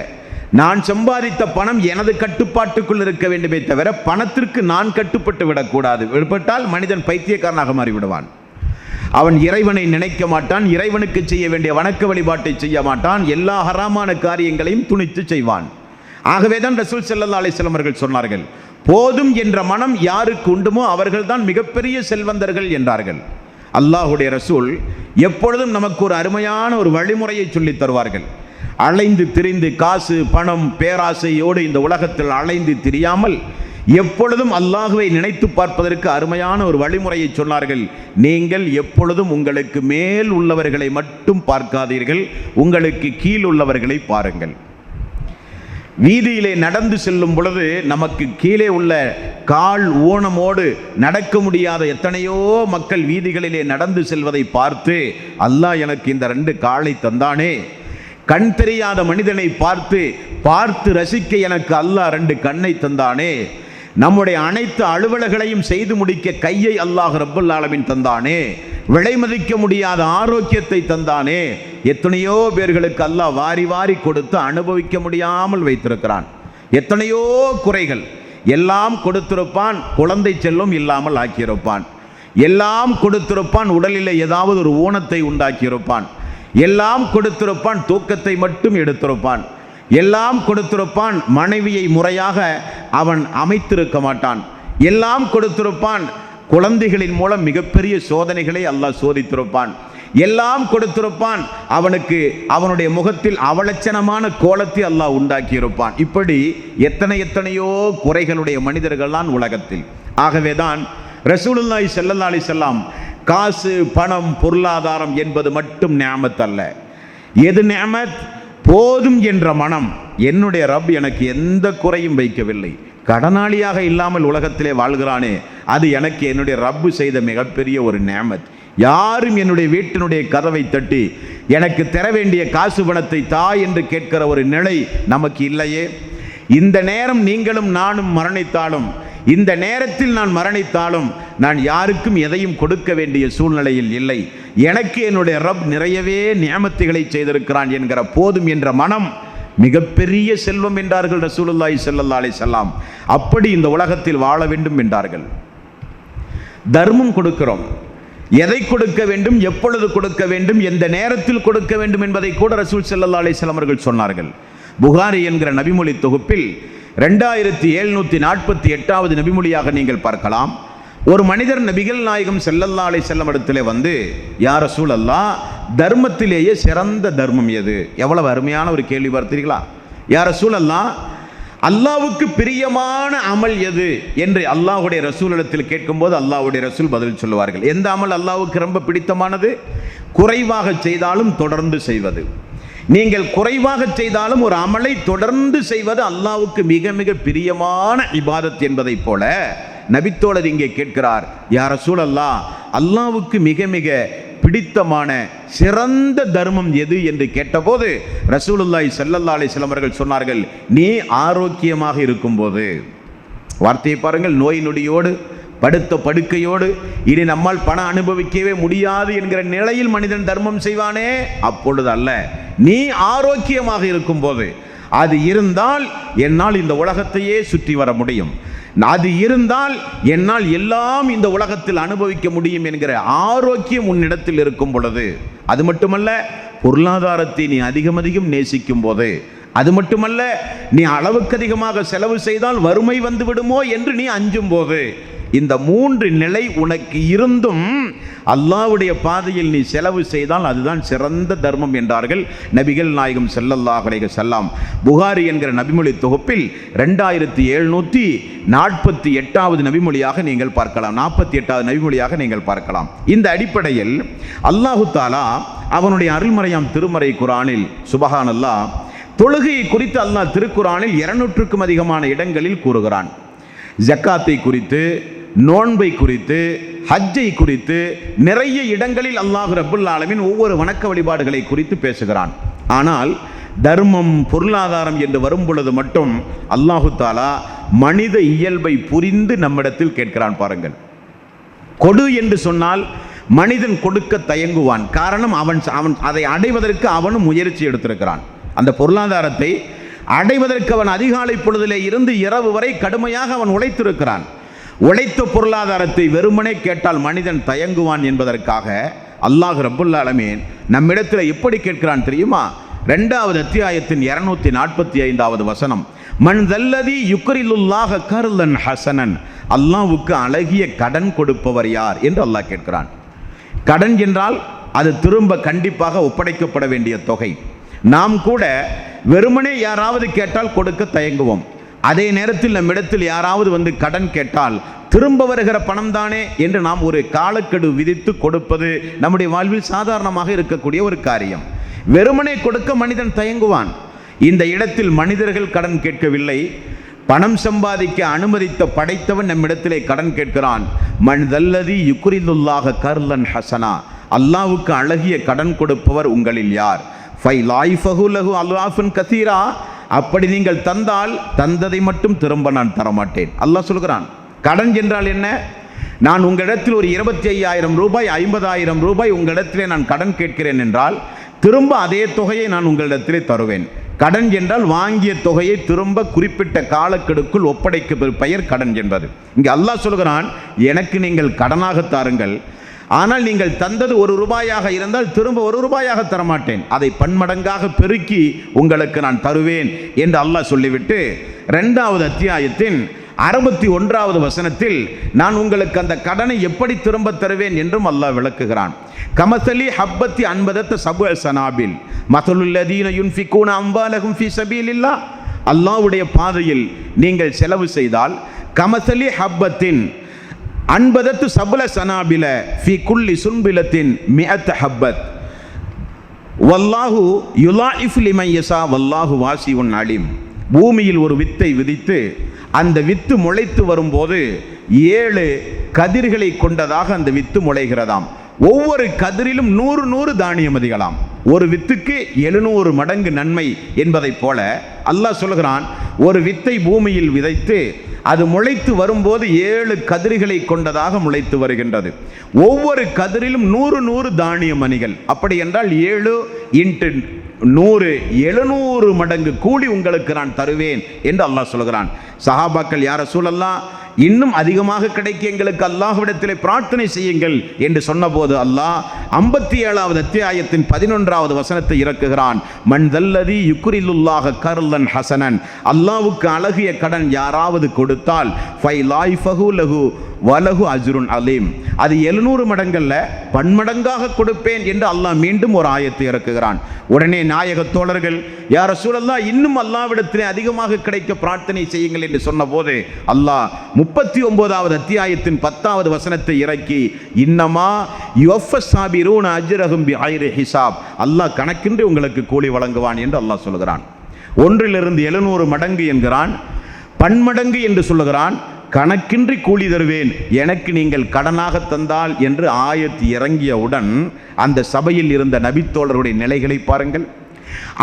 நான் சம்பாதித்த பணம் எனது கட்டுப்பாட்டுக்குள் இருக்க வேண்டுமே தவிர பணத்திற்கு நான் கட்டுப்பட்டு விடக்கூடாது. விடுபட்டால் மனிதன் பைத்தியக்காரனாக மாறிவிடுவான். அவன் இறைவனை நினைக்க மாட்டான், இறைவனுக்கு செய்ய வேண்டிய வணக்க வழிபாட்டை செய்ய மாட்டான், எல்லா ஹராமான காரியங்களையும் துணித்து செய்வான். ஆகவேதான் ரசூல் ஸல்லல்லாஹு அலைஹி வஸல்லம் அவர்கள் சொன்னார்கள், போதும் என்ற மனம் யாருக்கு உண்டுமோ அவர்கள்தான் மிகப்பெரிய செல்வந்தர்கள் என்றார்கள். அல்லாஹுடைய ரசூல் எப்பொழுதும் நமக்கு ஒரு அருமையான ஒரு வழிமுறையை சொல்லித் தருவார்கள். அலைந்து திரிந்து காசு பணம் பேராசையோடு இந்த உலகத்தில் அலைந்து திரியாமல் எப்பொழுதும் அல்லாஹுவை நினைத்து பார்ப்பதற்கு அருமையான ஒரு வழிமுறையை சொன்னார்கள். நீங்கள் எப்பொழுதும் உங்களுக்கு மேல் உள்ளவர்களை மட்டும் பார்க்காதீர்கள், உங்களுக்கு கீழ் உள்ளவர்களை பாருங்கள். வீதியிலே நடந்து செல்லும் பொழுது நமக்கு கீழே உள்ள கால் ஊனமோடு நடக்க முடியாத எத்தனையோ மக்கள் வீதிகளிலே நடந்து செல்வதை பார்த்து, அல்லாஹ் எனக்கு இந்த 2 காலை தந்தானே, கண் தெரியாத மனிதனை பார்த்து ரசிக்க எனக்கு அல்லாஹ் 2 கண்ணை தந்தானே, நம்முடைய அனைத்து அலுவல்களையும் செய்து முடிக்க கையை அல்லாஹ் ரப்பல் ஆலமீன் தந்தானே, விலை மதிக்க முடியாத ஆரோக்கியத்தை தந்தானே, எத்தனையோ பேர்களுக்கு அல்லாஹ் வாரி வாரி கொடுத்து அனுபவிக்க முடியாமல் வைத்திருக்கிறான். எத்தனையோ குறைகள் எல்லாம் கொடுத்திருப்பான், குழந்தை செல்லும் இல்லாமல் ஆக்கியிருப்பான், எல்லாம் கொடுத்திருப்பான், உடலில் ஏதாவது ஒரு ஊனத்தை உண்டாக்கியிருப்பான், எல்லாம் கொடுத்திருப்பான், தூக்கத்தை மட்டும் எடுத்திருப்பான், எல்லாம் கொடுத்திருப்பான், மனைவியை முறையாக அவன் அமைத்திருக்க மாட்டான், எல்லாம் கொடுத்திருப்பான், குழந்தைகளின் மூலம் மிகப்பெரிய சோதனைகளை அல்லாஹ் சோதித்திருப்பான், எல்லாம் கொடுத்திருப்பான், அவனுடைய முகத்தில் அவலட்சணமான கோலத்தை அல்லாஹ் உண்டாக்கியிருப்பான். இப்படி எத்தனையோ குறைகளுடைய மனிதர்கள் தான் உலகத்தில். ஆகவேதான் ரசூலுல்லாஹி ஸல்லல்லாஹு அலைஹி வஸல்லம் காசு, பணம், பொருளாதாரம் என்பது மட்டும் நிஅமத் அல்ல. எது நிஅமத்? போதும் என்ற மனம். என்னுடைய ரப் எனக்கு எந்த குறையும் வைக்கவில்லை, கடனாளியாக இல்லாமல் உலகத்திலே வாழ்கிறானே, அது எனக்கு என்னுடைய ரப்பு செய்த மிகப்பெரிய ஒரு நிஅமத். யாரும் என்னுடைய வீட்டினுடைய கதவை தட்டி எனக்கு தர வேண்டிய காசு பணத்தை தா என்று கேட்கிற ஒரு நிலை நமக்கு இல்லையே. இந்த நேரம் நீங்களும் நானும் மரணித்தாலும், இந்த நேரத்தில் நான் மரணித்தாலும் நான் யாருக்கும் எதையும் கொடுக்க வேண்டிய சூழ்நிலையில் இல்லை. எனக்கு என்னுடைய ரப் நிறையவே நியமத்துகளை செய்திருக்கிறான் என்கிற போதும் என்ற மனம் மிகப்பெரிய செல்வம் என்றார்கள் ரசூலுல்லாஹி ஸல்லல்லாஹு அலைஹி வஸல்லம். அப்படி இந்த உலகத்தில் வாழ வேண்டும் என்றார்கள். தர்மம் கொடுக்கிறோம், எதை கொடுக்க வேண்டும், எப்பொழுது கொடுக்க வேண்டும், எந்த நேரத்தில் கொடுக்க வேண்டும் என்பதை கூட ரசூல் ஸல்லல்லாஹு அலைஹி வஸல்லம் அவர்கள் சொன்னார்கள். புகாரி என்கிற நபிமொழி தொகுப்பில் 2748வது நபிமொழியாக நீங்கள் பார்க்கலாம். ஒரு மனிதர் நபிகள் நாயகம் ஸல்லல்லாஹு அலைஹி வஸல்லம் இடத்திலே வந்து, யா ரசூலல்லாஹ், தர்மத்திலேயே சிறந்த தர்மம் எது? எவ்வளவு அருமையான ஒரு கேள்வி பார்த்தீர்களா? யா ரசூலல்லாஹ், அல்லாஹ்வுக்கு பிரியமான அமல் எது என்று அல்லாஹ்வுடைய ரசூலிடத்தில் கேட்கும்போது அல்லாஹ்வுடைய ரசூல் பதில் சொல்லுவார்கள். எந்த அமல் அல்லாஹ்வுக்கு ரொம்ப பிடித்தமானது? குறைவாக செய்தாலும் தொடர்ந்து செய்வது. நீங்கள் குறைவாக செய்தாலும் ஒரு அமலை தொடர்ந்து செய்வது அல்லாஹ்வுக்கு மிக மிக பிரியமான இபாதத் என்பதை போல நபித்தோழர் இங்கே கேட்கிறார், யா ரசூலல்லாஹ், அல்லாஹ்வுக்கு மிக மிக பிடித்தமான சிறந்த தர்மம் எது என்று கேட்டபோது ரசூலுல்லாஹி ஸல்லல்லாஹு அலைஹி வஸல்லம் அவர்கள் சொன்னார்கள், நீ ஆரோக்கியமாக இருக்கும்போது. வார்த்தையை பாருங்கள், நோய் நொடியோடு படுத்த படுக்கையோடு இனி நம்மால் பணம் அனுபவிக்கவே முடியாது என்கிற நிலையில் மனிதன் தர்மம் செய்வானே, அப்பொழுது அல்ல, நீ ஆரோக்கியமாக இருக்கும்போது. அது இருந்தால் என்னால் இந்த உலகத்தையே சுற்றி வர முடியும், அது இருந்தால் என்னால் எல்லாம் இந்த உலகத்தில் அனுபவிக்க முடியும் என்கிற ஆரோக்கியம் உன்னிடத்தில் இருக்கும் பொழுது, அது மட்டுமல்ல, பொருளாதாரத்தை நீ அதிகம் நேசிக்கும் போது, அது மட்டுமல்ல, நீ அளவுக்கு அதிகமாக செலவு செய்தால் வறுமை வந்து விடுமோ என்று நீ அஞ்சும் போது, இந்த 3 நிலை உனக்கு இருந்தும் அல்லாஹ்வுடைய பாதையில் நீ செலவு செய்தால் அதுதான் சிறந்த தர்மம் என்றார்கள் நபிகள் நாயகம் ஸல்லல்லாஹு அலைஹி வஸல்லம். புகாரி என்கிற நபிமொழி தொகுப்பில் 2748வது நபிமொழியாக நீங்கள் பார்க்கலாம், 48வது நபிமொழியாக நீங்கள் பார்க்கலாம். இந்த அடிப்படையில் அல்லாஹு தஆலா அவனுடைய அருள்மறையாம் திருமறை குர்ஆனில் சுப்ஹானல்லாஹ் தொழுகையை குறித்து அல்லாஹ் திருக்குர்ஆனில் 200க்கும் அதிகமான இடங்களில் கூறுகிறான். ஜக்காத்தை குறித்து, நோன்பை குறித்து, ஹஜ்ஜை குறித்து நிறைய இடங்களில் அல்லாஹ் ரப்புல் ஆலமீன் ஒவ்வொரு வணக்க வழிபாடுகளை குறித்து பேசுகிறான். ஆனால் தர்மம், பொருளாதாரம் என்று வரும் பொழுது மட்டும் அல்லாஹு தஆலா மனித இயல்பை புரிந்து நம்மிடத்தில் கேட்கிறான். பாருங்கள், கொடு என்று சொன்னால் மனிதன் கொடுக்க தயங்குவான். காரணம், அவன் அதை அடைவதற்கு அவனும் முயற்சி எடுத்திருக்கிறான். அந்த பொருளாதாரத்தை அடைவதற்கு அவன் அதிகாலை பொழுதிலே இருந்து இரவு வரை கடுமையாக அவன் உழைத்திருக்கிறான். உழைத்த பொருளாதாரத்தை வெறுமனே கேட்டால் மனிதன் தயங்குவான் என்பதற்காக அல்லாஹ் ரப்புல் ஆலமீன் நம்மிடத்தில் எப்படி கேட்கிறான் தெரியுமா? 2வது அத்தியாயத்தின் 245வது வசனம், மன் தல்லதி யுக்ரிலுல்லாஹ கர்லன் ஹசனன், அல்லாஹ்வுக்கு அழகிய கடன் கொடுப்பவர் யார் என்று அல்லாஹ் கேட்கிறான். கடன் என்றால் அது திரும்ப கண்டிப்பாக ஒப்படைக்கப்பட வேண்டிய தொகை. நாம் கூட வெறுமனே யாராவது கேட்டால் கொடுக்க தயங்குவோம். அதே நேரத்தில் நம்மிடத்தில் யாராவது வந்து கடன் கேட்டால் திரும்ப வருகிற பணம் தானே என்று நாம் ஒரு காலக்கெடு விதித்து கொடுப்பது நம்முடைய வாழ்வில் சாதாரணமாக இருக்கக்கூடிய ஒரு காரியம். வெறுமனே கொடுக்க மனிதன் தயங்குவான். இந்த இடத்தில் மனிதர்கள் கடன் கேட்கவில்லை, பணம் சம்பாதிக்க அனுமதித்த படைத்தவன் நம்மிடத்திலே கடன் கேட்கிறான். மன்தல்லதி யுக்ரிதுல்லாஹ கர்லன் ஹசனா, அல்லாஹ்வுக்கு அழகிய கடன் கொடுப்பவர் உங்களில் யார்? ஃபைலாயிஃபஹு லஹு அல்லாஃபுன் கதீரா, அப்படி நீங்கள் தந்தால் தந்ததை மட்டும் திரும்ப நான் தரமாட்டேன். அல்லாஹ் சொல்கிறான். கடன் என்றால் என்ன? நான் உங்களிடத்தில் ஒரு 25,000 ரூபாய் 50,000 ரூபாய் உங்களிடத்திலே நான் கடன் கேட்கிறேன் என்றால் திரும்ப அதே தொகையை நான் உங்களிடத்திலே தருவேன். கடன் என்றால் வாங்கிய தொகையை திரும்ப குறிப்பிட்ட காலக்கெடுக்குள் ஒப்படைக்க பெயர் கடன் என்பது. இங்கே அல்லாஹ் சொல்கிறான், எனக்கு நீங்கள் கடனாக தாருங்கள், ஆனால் நீங்கள் தந்தது 1 ரூபாயாக இருந்தால் திரும்ப 1 ரூபாயாக தரமாட்டேன், அதை பன்மடங்காக பெருக்கி உங்களுக்கு நான் தருவேன் என்று அல்லாஹ் சொல்லிவிட்டு 2வது அத்தியாயத்தின் 61வது வசனத்தில் நான் உங்களுக்கு அந்த கடனை எப்படி திரும்ப தருவேன் என்றும் அல்லாஹ் விளக்குகிறான். கமசலி ஹப்பத்தி அன்பதத்த சபு சனாபில் மசலுல்லதீன யுன்ஃபிகூன அம்வாலஹும் ஃபீ ஸபீலில்லாஹ், அல்லாஹ்வுடைய பாதையில் நீங்கள் செலவு செய்தால் கமசலி ஹப்பத்தின் அன்பதத்து சபுல சனாபில ஃபீ குல்லி சுன்பிலத்தின் மிஅத் ஹப்பத் வல்லாஹு யுலாஇஃபு லிமன் யஸா வல்லாஹு வாசிஉன் அலீம். பூமியில் ஒரு வித்தை விதித்து அந்த வித்து முளைத்து வரும்போது 7 கதிர்களை கொண்டதாக அந்த வித்து முளைகிறதாம். ஒவ்வொரு கதிரிலும் 100 தானியம் அதிகலாம். ஒரு வித்துக்கு 700 மடங்கு நன்மை என்பதைப் போல அல்லாஹ் சொல்கிறான், ஒரு வித்தை பூமியில் விதைத்து அது முளைத்து வரும்போது 7 கதிர்களை கொண்டதாக முளைத்து வருகின்றது. ஒவ்வொரு கதிரிலும் 100 தானிய மணிகள். அப்படி என்றால் 7 இன்ட்டு 100 700 மடங்கு கூலி உங்களுக்கு நான் தருவேன் என்று அல்லாஹ் சொல்கிறான். சஹாபாக்கள், யா ரசூலல்லாஹ், இன்னும் அதிகமாக கிடைக்க எங்களுக்கு அல்லாஹ்விடத்திலே பிரார்த்தனை செய்யுங்கள் என்று சொன்னபோது அல்லாஹ் 57வது அத்தியாயத்தின் 11வது வசனத்தை இறக்குகிறான். மன்தல்லதி யுக்ரிலுல்லாஹ கர்லன் ஹசனன், அல்லாஹ்வுக்கு அழகிய கடன் யாராவது கொடுத்தால் ஃபைலாயிஃபஹு லஹு வலஹு அஜ்ருன் அலீம், அது 700 மடங்கல்ல பன்மடங்காக கொடுப்பேன் என்று அல்லாஹ் மீண்டும் ஒரு ஆயத்தை இறக்குகிறான். உடனே நாயக தோழர்கள், யா ரசூலல்லாஹ், இன்னும் அல்லாஹ்விடத்திலே அதிகமாக கிடைக்க பிரார்த்தனை செய்யுங்கள் என்று சொன்னபோது அல்லாஹ் 39வது அத்தியாயத்தின் 10வது வசனத்தை இறக்கி, இன்னமா யுவஃபஸ் சாபிரூன அஜ்ரஹும் பிகைரி ஹிசாப், அல்லாஹ் கணக்கின்றி உங்களுக்கு கூலி வழங்குவான் என்று அல்லாஹ் சொல்கிறான். 1லிருந்து 700 மடங்கு என்கிறான், பன்மடங்கு என்று சொல்லுகிறான், கணக்கின்றி கூலி தருவேன் எனக்கு நீங்கள் கடனாக தந்தால் என்று ஆயத்து இறங்கியவுடன் அந்த சபையில் இருந்த நபித்தோழருடைய நிலைகளை பாருங்கள்.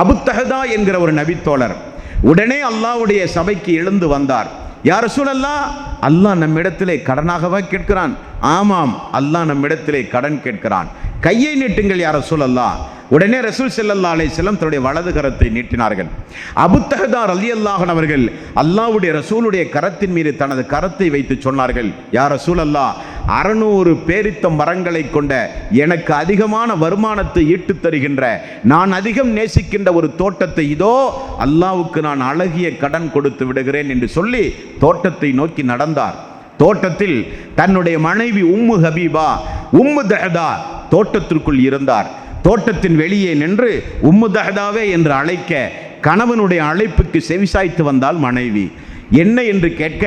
அபுத்தஹதா என்கிற ஒரு நபித்தோழர் உடனே அல்லாஹ்வுடைய சபைக்கு எழுந்து வந்தார். யா ரசூலல்லாஹ், அல்லாஹ் நம்மிடத்திலே கடனாகவா கேட்கிறான்? ஆமாம், அல்லாஹ் நம்மிடத்திலே கடன் கேட்கிறான். கையை நீட்டுங்கள் யா ரசூலல்லாஹ். உடனே ரசூல் ஸல்லல்லாஹு அலைஹி வஸல்லம் தன்னுடைய வலது கரத்தை நீட்டினார்கள். அபூத்தஹதா ரலியல்லாஹு அன்ஹு அவர்கள் அல்லாஹ்வுடைய ரசூலுடைய கரத்தின் மீது தனது கரத்தை வைத்து சொன்னார்கள், யா ரசூலல்லாஹ், 600 பேரித்த மரங்களை கொண்ட எனக்கு அதிகமான வருமானத்தை ஈட்டு தருகின்ற, நான் அதிகம் நேசிக்கின்ற ஒரு தோட்டத்தை இதோ அல்லாஹ்வுக்கு நான் அழகிய கடன் கொடுத்து விடுகிறேன் என்று சொல்லி தோட்டத்தை நோக்கி நடந்தார். தோட்டத்தில் தன்னுடைய மனைவி உம்மு ஹபீபா, உம்மு தஹதா தோட்டத்திற்குள் இருந்தார். தோட்டத்தின் வெளியே நின்று உம்மு தஹதாவே என்று அழைக்க கணவனுடைய அழைப்புக்கு செவிசாய்த்து வந்தால் மனைவி. என்ன என்று கேட்க,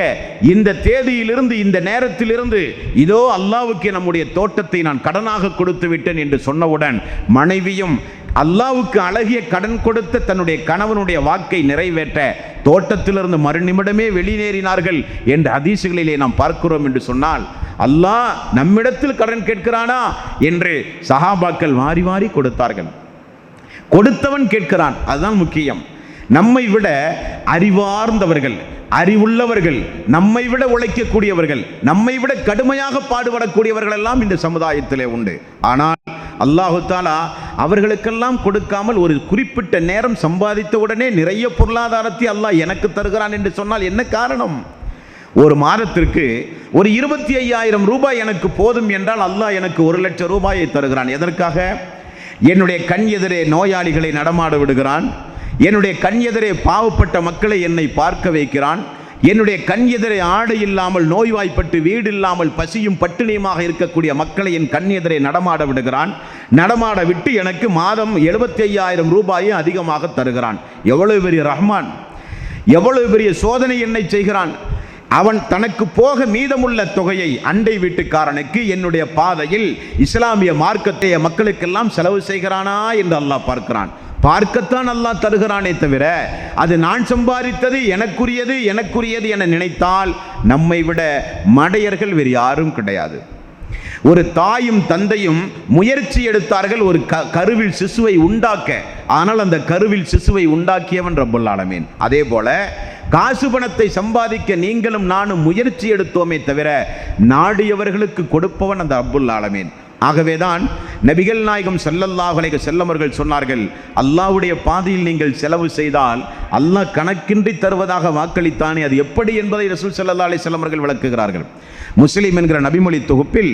இந்த தேதியிலிருந்து இந்த நேரத்திலிருந்து இதோ அல்லாஹ்வுக்கு நம்முடைய தோட்டத்தை நான் கடனாக கொடுத்து விட்டேன் என்று சொன்னவுடன் மனைவியும் அல்லாஹ்வுக்கு அழகிய கடன் கொடுத்த தன்னுடைய கணவனுடைய வாக்கை நிறைவேற்ற தோட்டத்திலிருந்து மறுநிமிடமே வெளியேறினார்கள் என்று ஹதீசுகளிலே நாம் பார்க்கிறோம். என்று சொன்னால் அல்லாஹ் நம்மிடத்தில் கடன் கேட்கிறானா என்று சஹாபாக்கள் வாரி வாரி கொடுத்தார்கள். கொடுத்தவன் கேட்கிறான், அதுதான் முக்கியம். நம்மை விட அறிவார்ந்தவர்கள், அறிவுள்ளவர்கள், நம்மை விட உழைக்கக்கூடியவர்கள், நம்மை விட கடுமையாக பாடுபடக்கூடியவர்கள் எல்லாம் இந்த சமுதாயத்திலே உண்டு. ஆனால் அல்லாஹு தாலா அவர்களுக்கெல்லாம் கொடுக்காமல் ஒரு குறிப்பிட்ட நேரம் சம்பாதித்த உடனே நிறைய பொருளாதாரத்தை அல்லாஹ் எனக்கு தருகிறான் என்று சொன்னால் என்ன காரணம்? ஒரு மாதத்திற்கு ஒரு 25,000 ரூபாய் எனக்கு போதும் என்றால் அல்லாஹ் எனக்கு 1,00,000 ரூபாயை தருகிறான். எதற்காக? என்னுடைய கண் எதிரே நோயாளிகளை நடமாட விடுகிறான், என்னுடைய கண் எதிரே பாவப்பட்ட மக்களை என்னை பார்க்க வைக்கிறான், என்னுடைய கண் எதிரே ஆடை இல்லாமல் நோய்வாய்ப்பட்டு வீடு இல்லாமல் பசியும் பட்டினியுமாக இருக்கக்கூடிய மக்களை என் கண் எதிரே நடமாட விடுகிறான். நடமாட விட்டு எனக்கு மாதம் 75,000 ரூபாயை அதிகமாக தருகிறான். எவ்வளவு பெரிய ரஹ்மான்! எவ்வளவு பெரிய சோதனை என்னை செய்கிறான். அவன் தனக்கு போக மீதமுள்ள தொகையை அண்டை வீட்டுக்காரனுக்கு என்னுடைய பாதையில் இஸ்லாமிய மார்க்கத்தை மக்களுக்கெல்லாம் செலவு செய்கிறானா என்று அல்லாஹ் பார்க்கிறான். பார்க்கத்தான் அல்லாஹ் தருகிறானே தவிர அது நான் சம்பாதித்தது எனக்குரியது என நினைத்தால் நம்மை விட மடையர்கள் வேறு யாரும் கிடையாது. ஒரு தாயும் தந்தையும் முயற்சி எடுத்தார்கள் ஒரு கருவில் சிசுவை உண்டாக்க. ஆனால் அந்த கருவில் சிசுவை உண்டாக்கியவன் ரப்புல் ஆலமீன். அதே போல காசு பணத்தை சம்பாதிக்க நீங்களும் நானும் முயற்சி எடுத்தோமே தவிர நாடியவர்களுக்கு கொடுப்பவன் அந்த ரப்புல் ஆலமீன். ஆகவேதான் நபிகள் நாயகம் ஸல்லல்லாஹு அலைஹி வஸல்லம் அவர்கள் சொன்னார்கள், அல்லாஹ்வுடைய பாதையில் நீங்கள் செலவு செய்தால் அல்லாஹ் கணக்கின்றி தருவதாக வாக்களித்தானே, அது எப்படி என்பதை ரசூல் ஸல்லல்லாஹு அலைஹி வஸல்லம் அவர்கள் விளக்குகிறார்கள். முஸ்லிம் என்கிற நபிமொழி தொகுப்பில்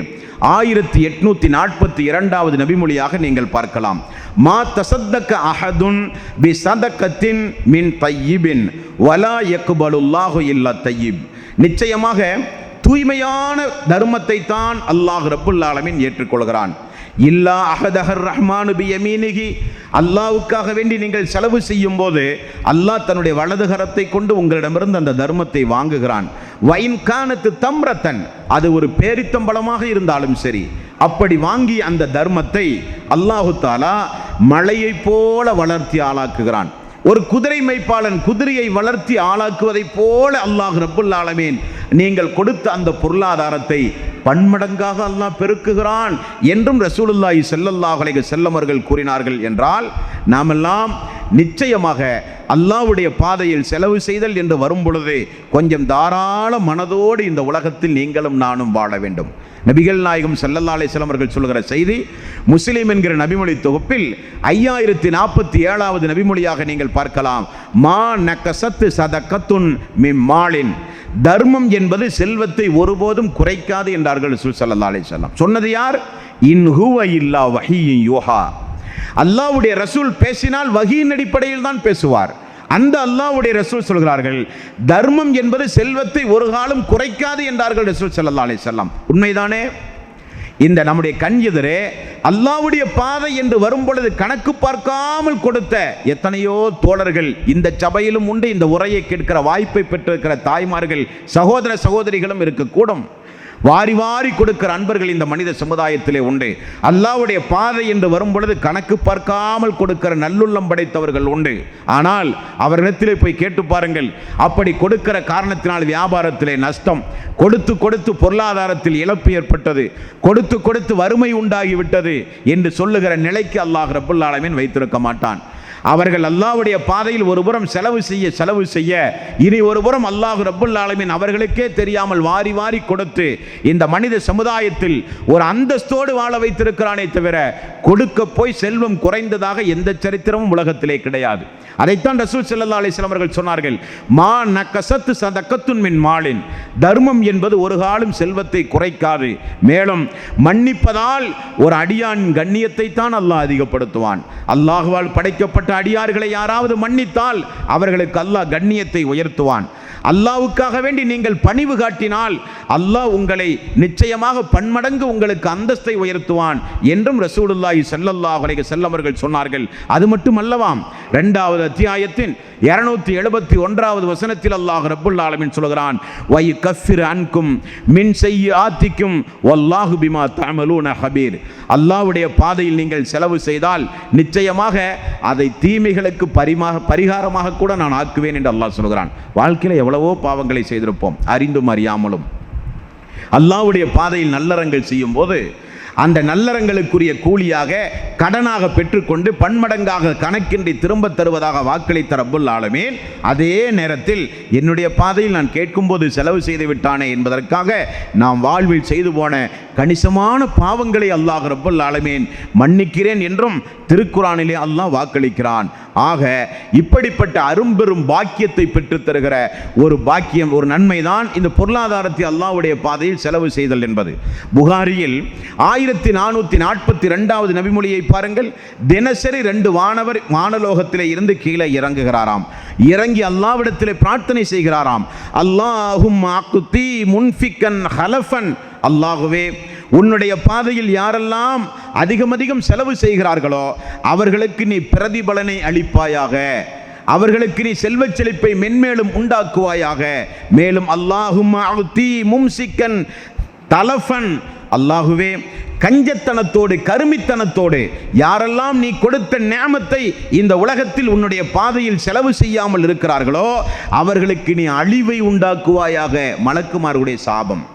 1842வது நபிமொழியாக நீங்கள் பார்க்கலாம். மா தஸத்தக அஹதுன் பி ஸதகத்தின் மின் தய்யிபின் வலா யக்பலுல்லாஹு இல்லா தய்யிப். நிச்சயமாக தூய்மையான தர்மத்தை தான் அல்லாஹ் ரப்புல் ஆலமீன் ஏற்றுக்கொள்கிறான். இல்லா அஹதஹர் ரஹ்மானு பி யமீனிஹி. அல்லாஹ்வுக்காக வேண்டி நீங்கள் செலவு செய்யும் போது அல்லாஹ் தன்னுடைய வலது கரத்தை கொண்டு உங்களிடமிருந்து அந்த தர்மத்தை வாங்குகிறான். வைன் கானத்து தம்ரத்தன், அது ஒரு பேரித்தம்பளமாக இருந்தாலும் சரி, அப்படி வாங்கி அந்த தர்மத்தை அல்லாஹு தஆலா மலையை போல வளர்த்தி ஆளாக்குகிறான். ஒரு குதிரை மேய்ப்பாளன் குதிரையை வளர்த்தி ஆளாக்குவதை போல அல்லாஹ் ரப்புல் ஆலமீன் நீங்கள் கொடுத்த அந்த பொருளாதாரத்தை பன்மடங்காக அல்லாஹ் பெருக்குகிறான் என்றும் ரசூலுல்லாஹி ஸல்லல்லாஹு அலைஹி வஸல்லம் அவர்கள் கூறினார்கள். என்றால் நாமெல்லாம் நிச்சயமாக அல்லாஹ்வுடைய பாதையில் செலவு செய்தல் என்று வரும் பொழுது கொஞ்சம் தாராள மனதோடு இந்த உலகத்தில் நீங்களும் நானும் வாழ வேண்டும். நபிகள் நாயகம் ஸல்லல்லாஹு அலைஹி வஸல்லம் அவர்கள் சொல்கிற செய்தி முஸ்லிம் என்கிற நபிமொழி தொகுப்பில் 5047வது நபிமொழியாக நீங்கள் பார்க்கலாம். மா நகஸத் ஸதகத்துன் மின் மாலின். தர்மம் என்பது செல்வத்தை ஒருபோதும் குறைக்காது என்றார்கள் ரசூல் ஸல்லல்லாஹு அலைஹி வஸல்லம். சொன்னது யார்? இன் ஹுவ இல்லா வஹீயுன் யூஹா. அல்லாஹ்வுடைய ரசூல் பேசினால் வஹீயின் அடிப்படையில் தான் பேசுவார். அந்த அல்லாஹ்வுடைய ரசூல் சொல்கிறார்கள், தர்மம் என்பது செல்வத்தை ஒரு காலம் குறைக்காது என்றார்கள் ரசூல் ஸல்லல்லாஹு அலைஹி வஸல்லம். உண்மைதானே? இந்த நம்முடைய கண் எதிரே அல்லாஹ்வுடைய பாதை என்று வரும் பொழுது கணக்கு பார்க்காமல் கொடுத்த எத்தனையோ தோழர்கள் இந்த சபையிலும் உண்டு. இந்த உரையை கேட்கிற வாய்ப்பை பெற்றிருக்கிற தாய்மார்கள், சகோதர சகோதரிகளும் இருக்கக்கூடும். வாரி வாரி கொடுக்கிற அன்பர்கள் இந்த மனித சமுதாயத்திலே உண்டு. அல்லாஹ்வுடைய பாதை என்று வரும் பொழுது கணக்கு பார்க்காமல் கொடுக்கிற நல்லுள்ளம் படைத்தவர்கள் உண்டு. ஆனால் அவர்களிடத்திலே போய் கேட்டு பாருங்கள், அப்படி கொடுக்கிற காரணத்தினால் வியாபாரத்திலே நஷ்டம், கொடுத்து கொடுத்து பொருளாதாரத்தில் இழப்பு ஏற்பட்டது, கொடுத்து கொடுத்து வறுமை உண்டாகிவிட்டது என்று சொல்லுகிற நிலைக்கு அல்லாஹ் ரப்புல் ஆலமீன் வைத்திருக்க மாட்டான். அவர்கள் அல்லாஹ்வுடைய பாதையில் ஒருபுறம் செலவு செய்ய இனி ஒருபுறம் அல்லாஹ் ரப்புல் ஆலமீன் அவர்களுக்கே தெரியாமல் வாரி வாரி கொடுத்து இந்த மனித சமுதாயத்தில் ஒரு அந்தஸ்தோடு வாழ வைத்திருக்கிறானே தவிர கொடுக்க போய் செல்வம் குறைந்ததாக எந்த சரித்திரமும் உலகத்திலே கிடையாது. அதைத்தான் ரசூல் ஸல்லல்லாஹு அலைஹி வஸல்லம் அவர்கள் சொன்னார்கள், மா நகஸத் ஸதகத்துன் மின் மாலின். தர்மம் என்பது ஒரு காலம் செல்வத்தை குறைக்காது. மேலும் மன்னிப்பதால் ஒரு அடியான் கண்ணியத்தை தான் அல்லாஹ் அதிகப்படுத்துவான். அல்லாஹ்வால் படைக்கப்பட்ட அடியார்களை யாராவது மன்னித்தால் அவர்களுக்கு அல்லாஹ் கண்ணியத்தை உயர்த்துவான். அல்லாஹ்வுக்காக வேண்டி நீங்கள் பணிவு காட்டினால் அல்லாஹ் உங்களை நிச்சயமாக பன்மடங்கு உங்களுக்கு அந்தஸ்தை உயர்த்துவான் என்றும் ரசூலுல்லாஹி ஸல்லல்லாஹு அலைஹி வஸல்லம் அவர்கள் சொன்னார்கள். அது மட்டுமல்லவாம், 2வது அத்தியாயத்தின் 271வது வசனத்தில் அல்லாஹ் ரப்புல் ஆலமீன் சொல்கிறான், வை கஃபிர் அன்கும் மின் செய்யாத்திக்கும் வல்லாஹு பிமா தஅமலூன ஹபீர். அல்லாஹ்வுடைய பாதையில் நீங்கள் செலவு செய்தால் நிச்சயமாக அதை தீமைகளுக்கு பரிகாரமாக கூட நான் ஆக்குவேன் என்று அல்லாஹ் சொல்கிறான். வாழ்க்கையில் எவ்வளவோ பாவங்களை செய்திருப்போம், அறிந்தும் அறியாமலும். அல்லாஹ்வுடைய பாதையில் நல்லறங்கள் செய்யும் போது அந்த நல்லறங்களுக்குரிய கூலியாக கடனாக பெற்றுக்கொண்டு பன்மடங்காக கணக்கின்றி திரும்ப தருவதாக வாக்களித்த ரப்புல் ஆலமீன் அதே நேரத்தில் என்னுடைய பாதையில் நான் கேட்கும்போது செலவு செய்து விட்டானே என்பதற்காக நாம் வாழ்வில் செய்து போன கணிசமான பாவங்களை அல்லாஹ் ரப்புல் ஆலமீன் மன்னிக்கிறேன் என்றும் திருக்குரானிலே அல்லாஹ் வாக்களிக்கிறான். ஆக இப்படிப்பட்ட அரும்பெரும் பாக்கியத்தை பெற்றுத் தருகிற ஒரு பாக்கியம், ஒரு நன்மைதான் இந்த பொருளாதாரத்தை அல்லாஹ்வுடைய பாதையில் செலவு செய்தல் என்பது. புகாரியில் 1442வது நபிமொழியை பாருங்கள். தினசரி 2 வானவர் வானலோகத்திலே இருந்து கீழே இறங்குகிறாராம். இறங்கி அல்லாஹ்விடத்திலே பிரார்த்தனை செய்கிறாராம், அல்லாஹும்ம அக்தி முன்ஃபிகன் ஹலஃபன். அல்லாஹுவே, உன்னுடைய பாதையில் யாரெல்லாம் அதிகம் செலவு செய்கிறார்களோ அவர்களுக்கு நீ பிரதிபலனை அளிப்பாயாக. அவர்களுக்கு நீ செல்வச் செழிப்பை மென்மேலும் உண்டாக்குவாயாக. மேலும் அல்லாஹும்ம அஅதி மும்சிக்கன் தலஃபன், அல்லாஹுவே கஞ்சத்தனத்தோடு கருமித்தனத்தோடு யாரெல்லாம் நீ கொடுத்த நியாமத்தை இந்த உலகத்தில் உன்னுடைய பாதையில் செலவு செய்யாமல் இருக்கிறார்களோ அவர்களுக்கு நீ அழிவை உண்டாக்குவாயாக. மலக்குமார்களுடைய சாபம்.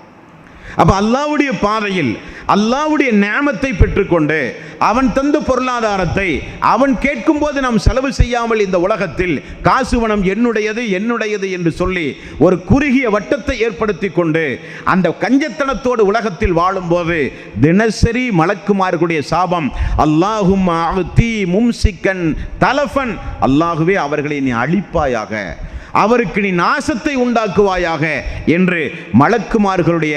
அப்ப அல்லாஹ்வுடைய பாதையில் அல்லாஹ்வுடைய நியாமத்தை பெற்றுக்கொண்டு அவன் தந்த பொருளாதாரத்தை அவன் கேட்கும் போது நாம் செலவு செய்யாமல் இந்த உலகத்தில் காசு பணம் என்னுடையது என்னுடையது என்று சொல்லி ஒரு குறுகிய வட்டத்தை ஏற்படுத்தி கொண்டு அந்த கஞ்சத்தனத்தோடு உலகத்தில் வாழும்போது தினசரி மலக்குமார்களுடைய சாபம், அல்லாஹும்ம அஅதி மும்சிக்கன் தலஃபன், அல்லாஹுவே அவர்களை நீ அழிப்பாயாக, அவருக்கு நீ நாசத்தை உண்டாக்குவாயாக என்று மலக்குமார்களுடைய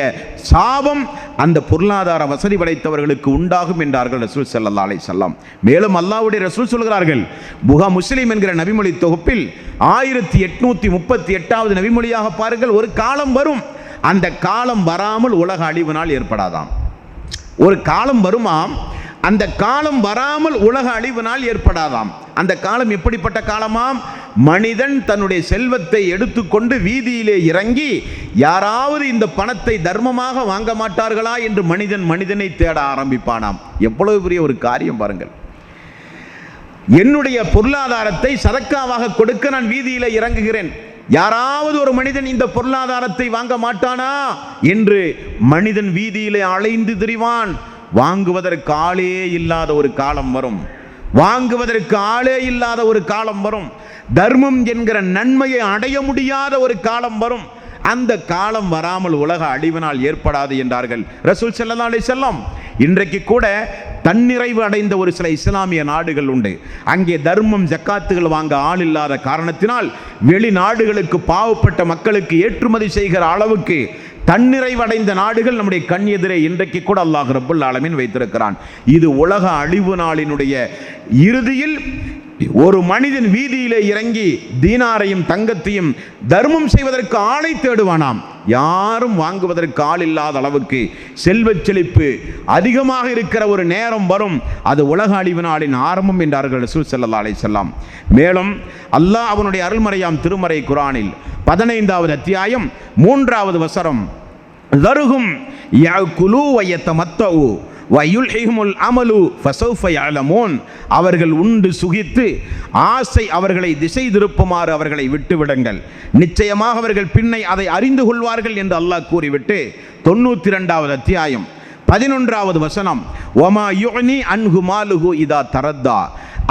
சாபம் அந்த பொருளாதார வசதி படைத்தவர்களுக்கு உண்டாகும் என்றார்கள் ரசூல் ஸல்லல்லாஹு அலைஹி வஸல்லம். மேலும் அல்லாஹ்வுடைய ரசூல் சொல்கிறார்கள், முஸ்லிம் என்கிற நபிமொழி தொகுப்பில் 1838வது நபிமொழியாக பாருங்கள், ஒரு காலம் வரும், அந்த காலம் வராமல் உலக அழிவு நாள் ஏற்படாதாம். ஒரு காலம் வருமாம், அந்த காலம் வராமல் உலக அழிவு நாள் ஏற்படாதாம். அந்த காலம் எப்படிப்பட்ட காலமாம்? மனிதன் தன்னுடைய செல்வத்தை எடுத்துக்கொண்டு வீதியிலே இறங்கி யாராவது இந்த பணத்தை தர்மமாக வாங்க மாட்டார்களா என்று மனிதனை தேட ஆரம்பிப்பானாம். எவ்வளவு பெரிய ஒரு காரியம் பாருங்கள். என்னுடைய பொருளாதாரத்தை சதக்காவாக கொடுக்க நான் வீதியிலே இறங்குகிறேன், யாராவது ஒரு மனிதன் இந்த பொருளாதாரத்தை வாங்க மாட்டானா என்று மனிதன் வீதியிலே அலைந்து திரிவான். வாங்குவதற்கு ஆளே இல்லாத ஒரு காலம் வரும், வாங்குவதற்கு ஆளே இல்லாத ஒரு காலம் வரும், தர்மம் என்கிற நன்மையை அடைய முடியாத ஒரு காலம் வரும். அந்த காலம் வராமல் உலக அழிவு நாள் ஏற்படாது என்றார்கள் ரசூல் ஸல்லல்லாஹு அலைஹி வஸல்லம். இன்றைக்கு கூட தன்னிறைவு அடைந்த ஒரு சில இஸ்லாமிய நாடுகள் உண்டு. அங்கே தர்மம் ஜக்காத்துகள் வாங்க ஆள் இல்லாத காரணத்தினால் வெளிநாடுகளுக்கு பாவப்பட்ட மக்களுக்கு ஏற்றுமதி செய்கிற அளவுக்கு தன்னிறைவடைந்த நாடுகள் நம்முடைய கண் எதிரே இன்றைக்கு கூட அல்லாஹ் ரப்புல் ஆலமீன் வைத்திருக்கிறான். இது உலக அழிவு நாளினுடைய இறுதியில் ஒரு மனிதன் வீதியிலே இறங்கி தீனாரையும் தங்கத்தையும் தர்மம் செய்வதற்கு ஆளை தேடுவானாம். யாரும் வாங்குவதற்கு ஆள் இல்லாத அளவுக்கு செல்வச் செழிப்பு அதிகமாக இருக்கிற ஒரு நேரம் வரும். அது உலக அழிவு நாளின் ஆரம்பம் என்றார்கள் ரசூல் ஸல்லல்லாஹு அலைஹி வஸல்லம். மேலும் அல்லாஹ் அவனுடைய அருள்மறையாம் திருமறை குர்ஆனில் 15வது அத்தியாயம் 3வது வசனம், தருகும் யஅகுலு வயதமத்தஉ வயுல்ஹிஹுமுல் அமலு ஃபஸௌஃப யஅலமூன், அவர்கள் உண்டு சுகித்து ஆசை அவர்களை திசை திருப்புமாறு அவர்களை விட்டுவிடுங்கள், நிச்சயமாக அவர்கள் பின்னை அதை அறிந்து கொள்வார்கள் என்று அல்லாஹ் கூறிவிட்டு 92வது அத்தியாயம் 11வது வசனம், வமா யுக்னி அன்ஹு மாலுஹு இதா தரத்தா,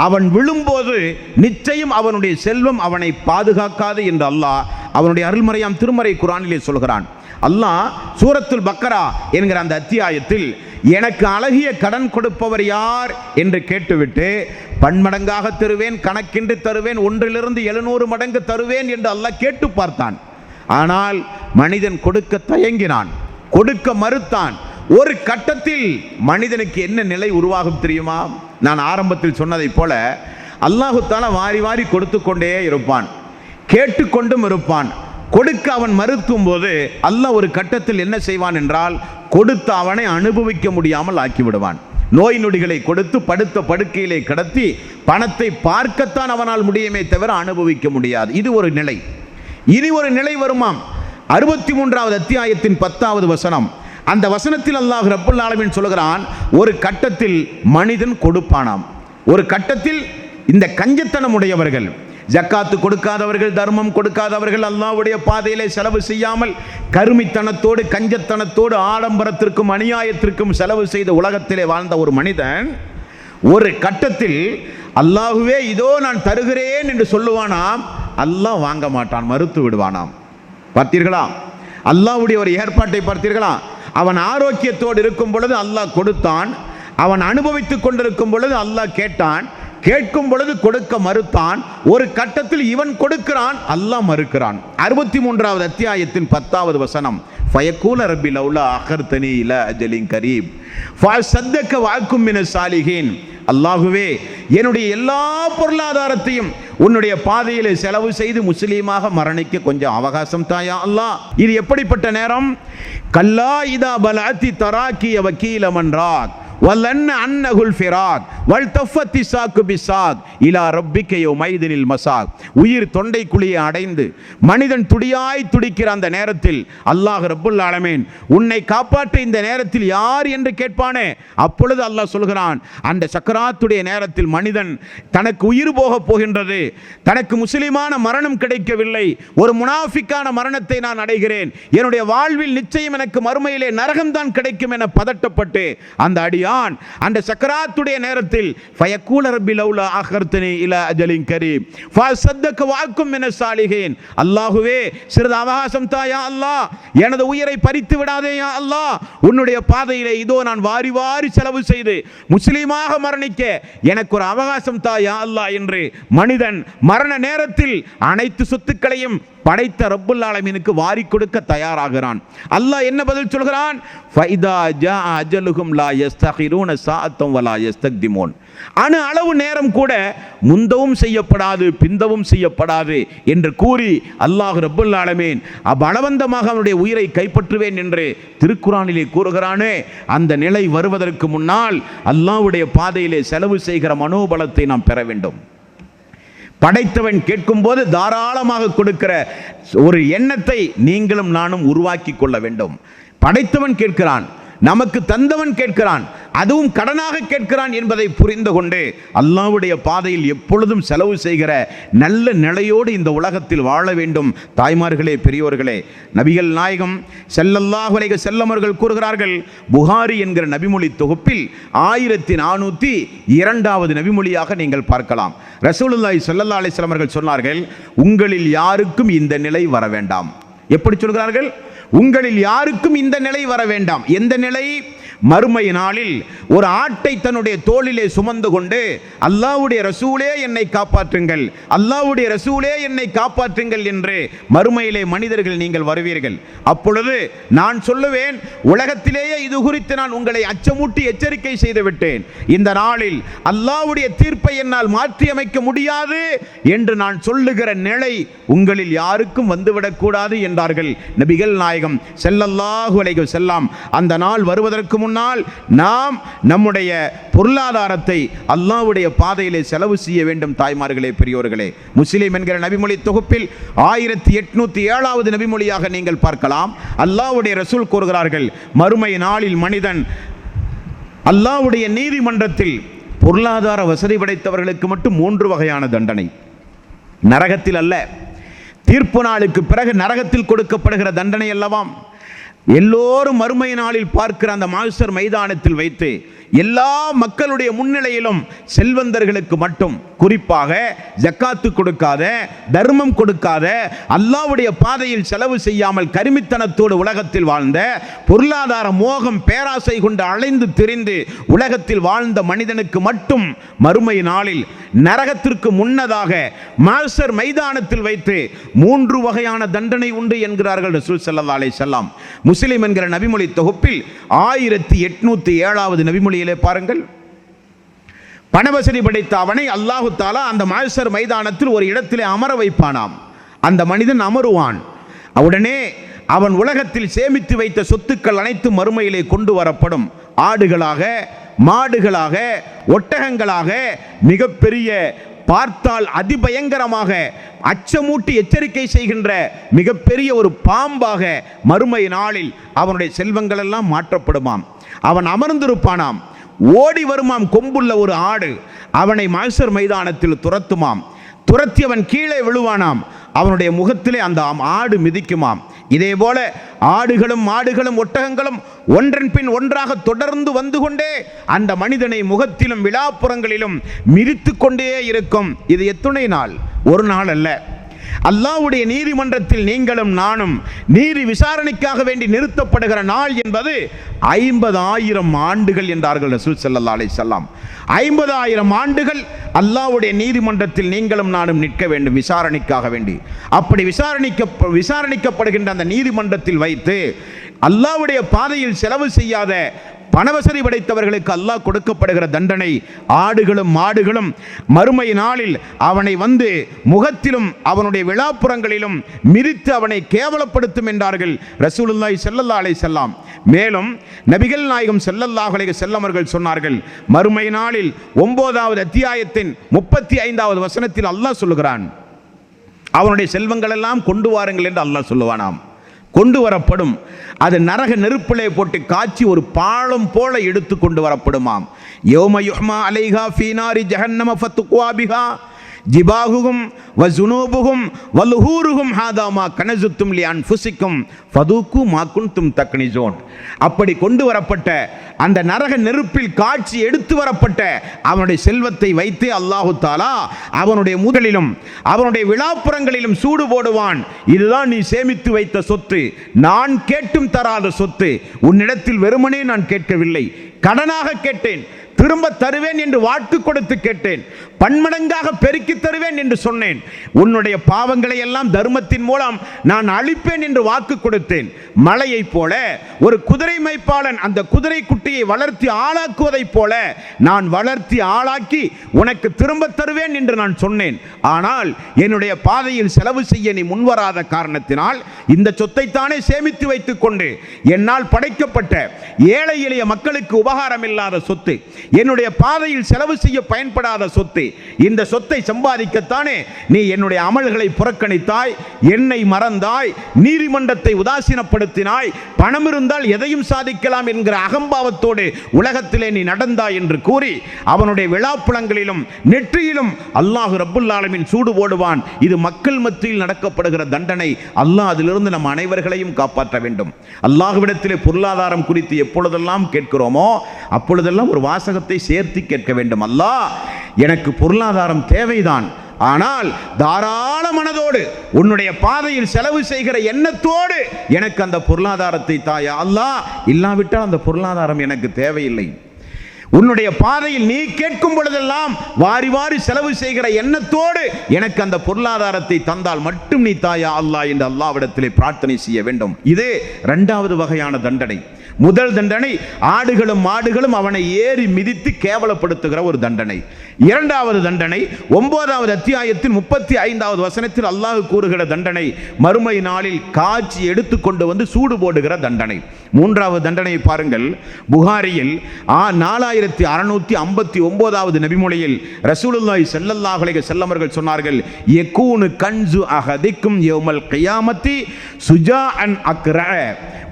அவன் விழும்போது நிச்சயம் அவனுடைய செல்வம் அவனை பாதுகாக்காது என்று அல்லாஹ் அவனுடைய அருள்மறையாம் திருமறை குர்ஆனிலே சொல்கிறான். அல்லாஹ் சூரத்துல் பக்கரா என்கிற அந்த அத்தியாயத்தில் எனக்கு அழகிய கடன் கொடுப்பவர் யார் என்று கேட்டுவிட்டு பன்மடங்காக தருவேன், கணக்கின்றி தருவேன், 1லிருந்து 700 மடங்கு தருவேன் என்று அல்லாஹ் கேட்டு பார்த்தான். ஆனால் மனிதன் கொடுக்க தயங்கினான், கொடுக்க மறுத்தான். ஒரு கட்டத்தில் மனிதனுக்கு என்ன நிலை உருவாகும் தெரியுமா? நான் ஆரம்பத்தில் சொன்னதை போல அல்லாஹு தஆலா வாரி வாரி கொடுத்து கொண்டே இருப்பான், கேட்டுக்கொண்டும் இருப்பான். கொடுக்க அவன் மறுக்கும் போது அல்லாஹ் ஒரு கட்டத்தில் என்ன செய்வான் என்றால் கொடுத்த அவனை அனுபவிக்க முடியாமல் ஆக்கிவிடுவான். நோய் நொடிகளை கொடுத்து படுத்த படுக்கையிலே கிடத்தி பணத்தை பார்க்கத்தான் அவனால் முடியுமே தவிர அனுபவிக்க முடியாது. இது ஒரு நிலை. இனி ஒரு நிலை வருமாம். 63வது அத்தியாயத்தின் 10வது வசனம், அந்த வசனத்தில் அல்லாஹ் ரப்புல் ஆலமீன் சொல்கிறான், ஒரு கட்டத்தில் மனிதன் கொடுப்பானாம். ஒரு கட்டத்தில் இந்த கஞ்சத்தனம் உடையவர்கள், ஜக்காத்து கொடுக்காதவர்கள், தர்மம் கொடுக்காதவர்கள், அல்லாஹ்வுடைய பாதையிலே செலவு செய்யாமல் கருமித்தனத்தோடு கஞ்சத்தனத்தோடு ஆடம்பரத்திற்கும் அநியாயத்திற்கும் செலவு செய்த உலகத்திலே வாழ்ந்த ஒரு மனிதன் ஒரு கட்டத்தில் அல்லாஹுவே இதோ நான் தருகிறேன் என்று சொல்லுவானாம். அல்லாஹ் வாங்க மாட்டான், மறுத்து விடுவானாம். பார்த்தீர்களா அல்லாஹ்வுடைய ஒரு ஏற்பாட்டை? பார்த்தீர்களா? அவன் ஆரோக்கியத்தோடு இருக்கும் பொழுது அல்லாஹ் கொடுத்தான், அவன் அனுபவித்துக் கொண்டிருக்கும் பொழுது அல்லாஹ் கேட்டான், கேட்கும் பொழுது கொடுக்க மறுத்தான். ஒரு கட்டத்தில் இவன் கொடுக்கிறான், அல்லாஹ் மறுக்கிறான். 63வது அத்தியாயத்தின் 10வது வசனம், ஃபயக்கூல ரப்பி லௌலா அகர்தனி இலா அஜலின் கரீப் ஃபஅஸத்தக வஅகும் மினஸ் சாலிஹீன், அல்லாஹுவே என்னுடைய எல்லா பொருளாதாரத்தையும் உன்னுடைய பாதையிலே செலவு செய்து முஸ்லீமாக மரணிக்க கொஞ்சம் அவகாசம் தாயா அல்லாஹ். இது எப்படிப்பட்ட நேரம்? கல்லா இதா பலஅத்தி தராக்கிய வக்கீல மன்ராக், வலன்ன அன்னகுல் ஃபிராக் வல் தஃபத்தி சாக்கு பிசாக் இலா ரப்பிக யௌமைதினில் மசாக். உயிர் தொண்டை குழியை அடைந்து மனிதன் துடியாய் துடிக்கிற அந்த நேரத்தில் அல்லாஹ் ரப்புல் ஆலமீன் உன்னை காப்பாற்ற இந்த நேரத்தில் யார் என்று கேட்பானே, அப்பொழுது அல்லாஹ் சொல்கிறான், அந்த சக்கராத்துடைய நேரத்தில் மனிதன் தனக்கு உயிர் போக போகின்றது, தனக்கு முஸ்லிமான மரணம் கிடைக்கவில்லை, ஒரு முனாஃபிக்கான மரணத்தை நான் அடைகிறேன், என்னுடைய வாழ்வில் நிச்சயம் எனக்கு மறுமையிலே நரகம்தான் கிடைக்கும் என பதட்டப்பட்டு அந்த அடியான் அந்த சக்கராத்துடைய நேரத்தில் ஃபயக்கூல ரப்பி லௌலா அஹர்தனி இலா அஜலின் கரீம் ஃபஸத்தக வஅக்கும் மின ஸாலிஹீன். அல்லாஹ்வே, சிறிது அவகாசம் தா யா அல்லாஹ், எனது உயிரை பறித்து விடாதே யா அல்லாஹ், உன்னுடைய பாதையிலே இதோ நான் வாரி வாரி செலவு செய்து முஸ்லீமாக மரணிக்க எனக்கு ஒரு அவகாசம் தா யா அல்லாஹ் என்று மனிதன் மரண நேரத்தில் அனைத்து சொத்துக்களையும் படைத்த ரப்புல் ஆலமீனுக்கு வாரி கொடுக்க தயாராகிறான். அல்லாஹ் என்ன பதில் சொல்கிறான்? ஃபைதா ஜா அஜலுஹும் லா யஸ்தகிரூன சாஅத்தம் வலா யஸ்தக்திமூன். அணு அளவு நேரம் கூட முந்தவும் செய்யப்படாது பிந்தவும் செய்யப்படாது என்று கூறி அல்லாஹ் ரப்புல் ஆலமீன் பலவந்தமாக அவனுடைய உயிரை கைப்பற்றுவேன் என்று திருக்குர்ஆனிலே கூறுகிறானே, அந்த நிலை வருவதற்கு முன்னால் அல்லாஹ்வுடைய பாதையிலே செலவு செய்கிற மனோபலத்தை நாம் பெற வேண்டும். படைத்தவன் கேட்கும் போது தாராளமாக கொடுக்கிற ஒரு எண்ணத்தை நீங்களும் நானும் உருவாக்கி கொள்ள வேண்டும். படைத்தவன் கேட்கிறான், நமக்கு தந்தவன் கேட்கிறான், அதுவும் கடனாக கேட்கிறான் என்பதை புரிந்து கொண்டு அல்லாஹ்வுடைய பாதையில் எப்பொழுதும் செலவு செய்கிற நல்ல நிலையோடு இந்த உலகத்தில் வாழ வேண்டும். தாய்மார்களே, பெரியோர்களே, நபிகள் நாயகம் ஸல்லல்லாஹு அலைஹி வஸல்லம் அவர்கள் கூறுகிறார்கள், புகாரி என்கிற நபிமொழி தொகுப்பில் 1402வது நபிமொழியாக நீங்கள் பார்க்கலாம். ரசூலுல்லாஹி ஸல்லல்லாஹு அலைஹி வஸல்லம் அவர்கள் சொன்னார்கள், உங்களில் யாருக்கும் இந்த நிலை வர வேண்டாம். எப்படி சொல்கிறார்கள்? உங்களில் யாருக்கும் இந்த நிலை வர வேண்டாம். எந்த நிலை? மறுமை நாளில் ஒரு ஆட்டை தன்னுடைய தோளிலே சுமந்து கொண்டு அல்லாஹ்வுடைய ரசூலே என்னை காப்பாற்றுங்கள், அல்லாஹ்வுடைய ரசூலே என்னை காப்பாற்றுங்கள் என்று மறுமையிலே மனிதர்கள் நீங்கள் வருவீர்கள். அப்பொழுது நான் சொல்லுவேன், உலகத்திலேயே இது குறித்து நான் உங்களை அச்சமூட்டி எச்சரிக்கை செய்து விட்டேன், இந்த நாளில் அல்லாஹ்வுடைய தீர்ப்பை என்னால் மாற்றி அமைக்க முடியாது என்று நான் சொல்லுகிற நிலை உங்களில் யாருக்கும் வந்துவிடக்கூடாது என்றார்கள் நபிகள் நாயகம் ஸல்லல்லாஹு அலைஹி வஸல்லம். அந்த நாள் வருவதற்கு முன்னால் நாம் நம்முடைய பொருளாதாரத்தை அல்லாஹ்வுடைய பாதையிலே செலவு செய்ய வேண்டும். தாய்மார்களே, பெரியோர்களே, முஸ்லிம் என்கிற நபிமொழி தொகுப்பில் 1807வது நபிமொழியாக நீங்கள் பார்க்கலாம். அல்லாஹ்வுடைய ரசூல் கூறுகிறார்கள், மறுமை நாளில் மனிதன் அல்லாஹ்வுடைய நீதிமன்றத்தில் பொருளாதார வசதி படைத்தவர்களுக்கு மட்டும் 3 வகையான தண்டனை, நரகத்தில் அல்ல, தீர்ப்பு நாளுக்கு பிறகு நரகத்தில் கொடுக்கப்படுகிற தண்டனை அல்லவாம். எல்லோரும் மறுமை நாளில் பார்க்கிற அந்த மாஹ்ஷர் மைதானத்தில் வைத்து எல்லா மக்களுடைய முன்னிலையிலும் செல்வந்தர்களுக்கு மட்டும், குறிப்பாக ஜக்காத்து கொடுக்காத, தர்மம் கொடுக்காத, அல்லாஹ்வுடைய பாதையில் செலவு செய்யாமல் கருமித்தனத்தோடு உலகத்தில் வாழ்ந்த, பொருளாதார மோகம் பேராசை கொண்டு அலைந்து திரிந்து உலகத்தில் வாழ்ந்த மனிதனுக்கு மட்டும் மறுமை நாளில் நரகத்திற்கு முன்னதாக மாஹ்ஷர் மைதானத்தில் வைத்து 3 வகையான தண்டனை உண்டு என்கிறார்கள் ரசூல் ஸல்லல்லாஹு அலைஹி வஸல்லம். முஸ்லிம் என்கிற நபிமொழி தொகுப்பில் 1807வது நபிமொழியிலே பாருங்கள், பணவசதி படைத்த அவனை அல்லாஹு தஆலா அந்த மாஹ்ஷர் மைதானத்தில் ஒரு இடத்திலே அமர வைப்பானாம். அந்த மனிதன் அமருவான். உடனே அவன் உலகத்தில் சேமித்து வைத்த சொத்துக்கள் அனைத்தும் மறுமையிலே கொண்டு வரப்படும். ஆடுகளாக, மாடுகளாக, ஒட்டகங்களாக, மிகப்பெரிய, பார்த்தால் அதிபயங்கரமாக அச்சமூட்டி எச்சரிக்கை செய்கின்ற மிகப்பெரிய ஒரு பாம்பாக மறுமை நாளில் அவனுடைய செல்வங்கள் எல்லாம் மாற்றப்படுமாம். அவன் அமர்ந்திருப்பானாம். ஓடி வருமாம் கொம்புள்ள ஒரு ஆடு அவனை மாஹ்ஷர் மைதானத்தில் துரத்துமாம். துரத்தியவன் கீழே விழுவானாம். அவனுடைய முகத்திலே அந்த ஆடு மிதிக்குமாம். இதே போல ஆடுகளும் மாடுகளும் ஒட்டகங்களும் ஒன்றன் பின் ஒன்றாக தொடர்ந்து வந்து கொண்டே அந்த மனிதனை முகத்திலும் விழாப்புறங்களிலும் மிதித்து கொண்டே இருக்கும். இது எத்துணை நாள்? ஒரு நாள் அல்ல. அல்லாஹ்வுடைய நீதிமன்றத்தில் நீங்களும் நானும் நீதி விசாரணைக்காக வேண்டி நிறுத்தப்படுகிற நாள் என்பது 50,000 ஆண்டுகள் என்றார்கள் ரசூல் ஸல்லல்லாஹு அலைஹி வஸல்லம். 50,000 ஆண்டுகள் அல்லாஹ்வுடைய நீதிமன்றத்தில் நீங்களும் நானும் நிற்க வேண்டும் விசாரணைக்காக வேண்டி. அப்படி விசாரணிக்கப்படுகின்ற அந்த நீதிமன்றத்தில் வைத்து அல்லாஹ்வுடைய பாதையில் செலவு செய்யாத பணவசதி படைத்தவர்களுக்கு அல்லாஹ் கொடுக்கப்படுகிற தண்டனை ஆடுகளும் மாடுகளும் மறுமை நாளில் அவனை வந்து முகத்திலும் அவனுடைய விழாப்புறங்களிலும் மிதித்து அவனை கேவலப்படுத்தும் என்றார்கள் ரசூலுல்லாஹி ஸல்லல்லாஹு அலைஹி வஸல்லம். மேலும் நபிகள் நாயகம் ஸல்லல்லாஹு அலைஹி வஸல்லம் அவர்கள் சொன்னார்கள், மறுமை நாளில் 9வது அத்தியாயத்தின் 35வது வசனத்தில் அல்லாஹ் சொல்லுகிறான், அவனுடைய செல்வங்கள் எல்லாம் கொண்டு வாருங்கள் என்று அல்லாஹ் சொல்லுவானாம். கொண்டு வரப்படும். அது நரக நெருப்பிலே போட்டு காய்ச்சி ஒரு பாலம் போல எடுத்து கொண்டு வரப்படுமாம். யௌம யுஹ்மா அலைஹா ஃபீ நாரி ஜஹன்னம ஃபத்துக்வா பிஹா ஜிபாஹுகும் வஸுனூபுகும் வல்ஹூருகும் ஹாதா மா கனஸுத்தும் லிஅன்ஃபுசிக்கும் ஃபதூக்கு மா குன்தும் தக்னிஸூன். அப்படி கொண்டு வரப்பட்ட அந்த நரக நெருப்பில் காட்சி எடுத்து வரப்பட்ட அவனுடைய செல்வத்தை வைத்து அல்லாஹு தஆலா அவனுடைய முதலிலும் அவனுடைய விழாப்புறங்களிலும் சூடு போடுவான். இதுதான் நீ சேமித்து வைத்த சொத்து, நான் கேட்டும் தராத சொத்து. உன்னிடத்தில் வெறுமனே நான் கேட்கவில்லை, கடனாக கேட்டேன், திரும்ப தருவேன் என்று வாக்கு கொடுத்து கேட்டேன், பன்மடங்காக பெருக்கி தருவேன் என்று சொன்னேன். உன்னுடைய பாவங்களை எல்லாம் தர்மத்தின் மூலம் நான் அழிப்பேன் என்று வாக்கு கொடுத்தேன். மலையை போல ஒரு குதிரை மேய்ப்பாளன் அந்த குதிரை குட்டியை வளர்த்தி ஆளாக்குவதைப் போல நான் வளர்த்தி ஆளாக்கி உனக்கு திரும்ப தருவேன் என்று நான் சொன்னேன். ஆனால் என்னுடைய பாதையில் செலவு செய்ய நீ முன்வராத காரணத்தினால் இந்த சொத்தைத்தானே சேமித்து வைத்துக் கொண்டு என்னால் படைக்கப்பட்ட ஏழை எளிய மக்களுக்கு உபகாரம் இல்லாத சொத்து, என்னுடைய பாதையில் செலவு செய்ய பயன்படாத சொத்து, இந்த சொத்தை சம்பாதிக்கத்தானே நீ என்னுடைய அமல்களை புறக்கணித்தாய், என்னை மறந்தாய், நீதிமன்றத்தை உதாசீனப்படுத்தினாய், பணம் இருந்தால் எதையும் சாதிக்கலாம் என்கிற அகம்பாவத்தோடு உலகத்திலே நீ நடந்தாய் என்று கூறி அவனுடைய விழாப்புலங்களிலும் நெற்றியிலும் அல்லாஹ் ரப்புல் ஆலமீன் சூடு போடுவான். இது மக்கள் மத்தியில் நடக்கப்படுகிற தண்டனை. அல்லாஹ் அதிலிருந்து நம் அனைவர்களையும் காப்பாற்ற வேண்டும். அல்லாஹ்விடத்திலே பொருளாதாரம் குறித்து எப்பொழுதெல்லாம் கேட்கிறோமோ அப்பொழுதெல்லாம் ஒரு வாசகத்தை சேர்த்து கேட்க வேண்டும். அல்லாஹ், எனக்கு பொருளாதாரம் தேவைதான், ஆனால் தாராள மனதோடு உன்னுடைய பாதையில் செலவு செய்கிற எண்ணத்தோடு எனக்கு அந்த பொருளாதாரத்தை தாயா அல்லாஹ். இல்லாவிட்டால் அந்த பொருளாதாரம் எனக்கு தேவையில்லை. உன்னுடைய பாதையில் நீ கேட்கும் பொழுதெல்லாம் வாரி வாரி செலவு செய்கிற எண்ணத்தோடு எனக்கு அந்த பொருளாதாரத்தை தந்தால் மட்டும் நீ தாயா அல்லாஹ் என்று அல்லாஹ்விடத்திலே பிரார்த்தனை செய்ய வேண்டும். இது இரண்டாவது வகையான தண்டனை. முதல் தண்டனை ஆடுகளும் மாடுகளும் அவனை ஏறி மிதித்து கேவலப்படுத்துகிற ஒரு தண்டனை. இரண்டாவது தண்டனை 9வது அத்தியாயத்தின் 35வது வசனத்தில் அல்லாஹ் கூறுகிற தண்டனை மறுமை நாளில் காட்சி எடுத்துக்கொண்டு வந்து சூடு போடுகிற தண்டனை. மூன்றாவது தண்டனையை பாருங்கள். புகாரியில் 4659வது நபிமொழியில் ரசூலுல்லாஹி ஸல்லல்லாஹு அலைஹி வஸல்லம் அவர்கள் சொன்னார்கள், யகூனு கன்சு அஹதிக்கும் யௌமல் கியாமத்தி சுஜாஅன் அக்ரா.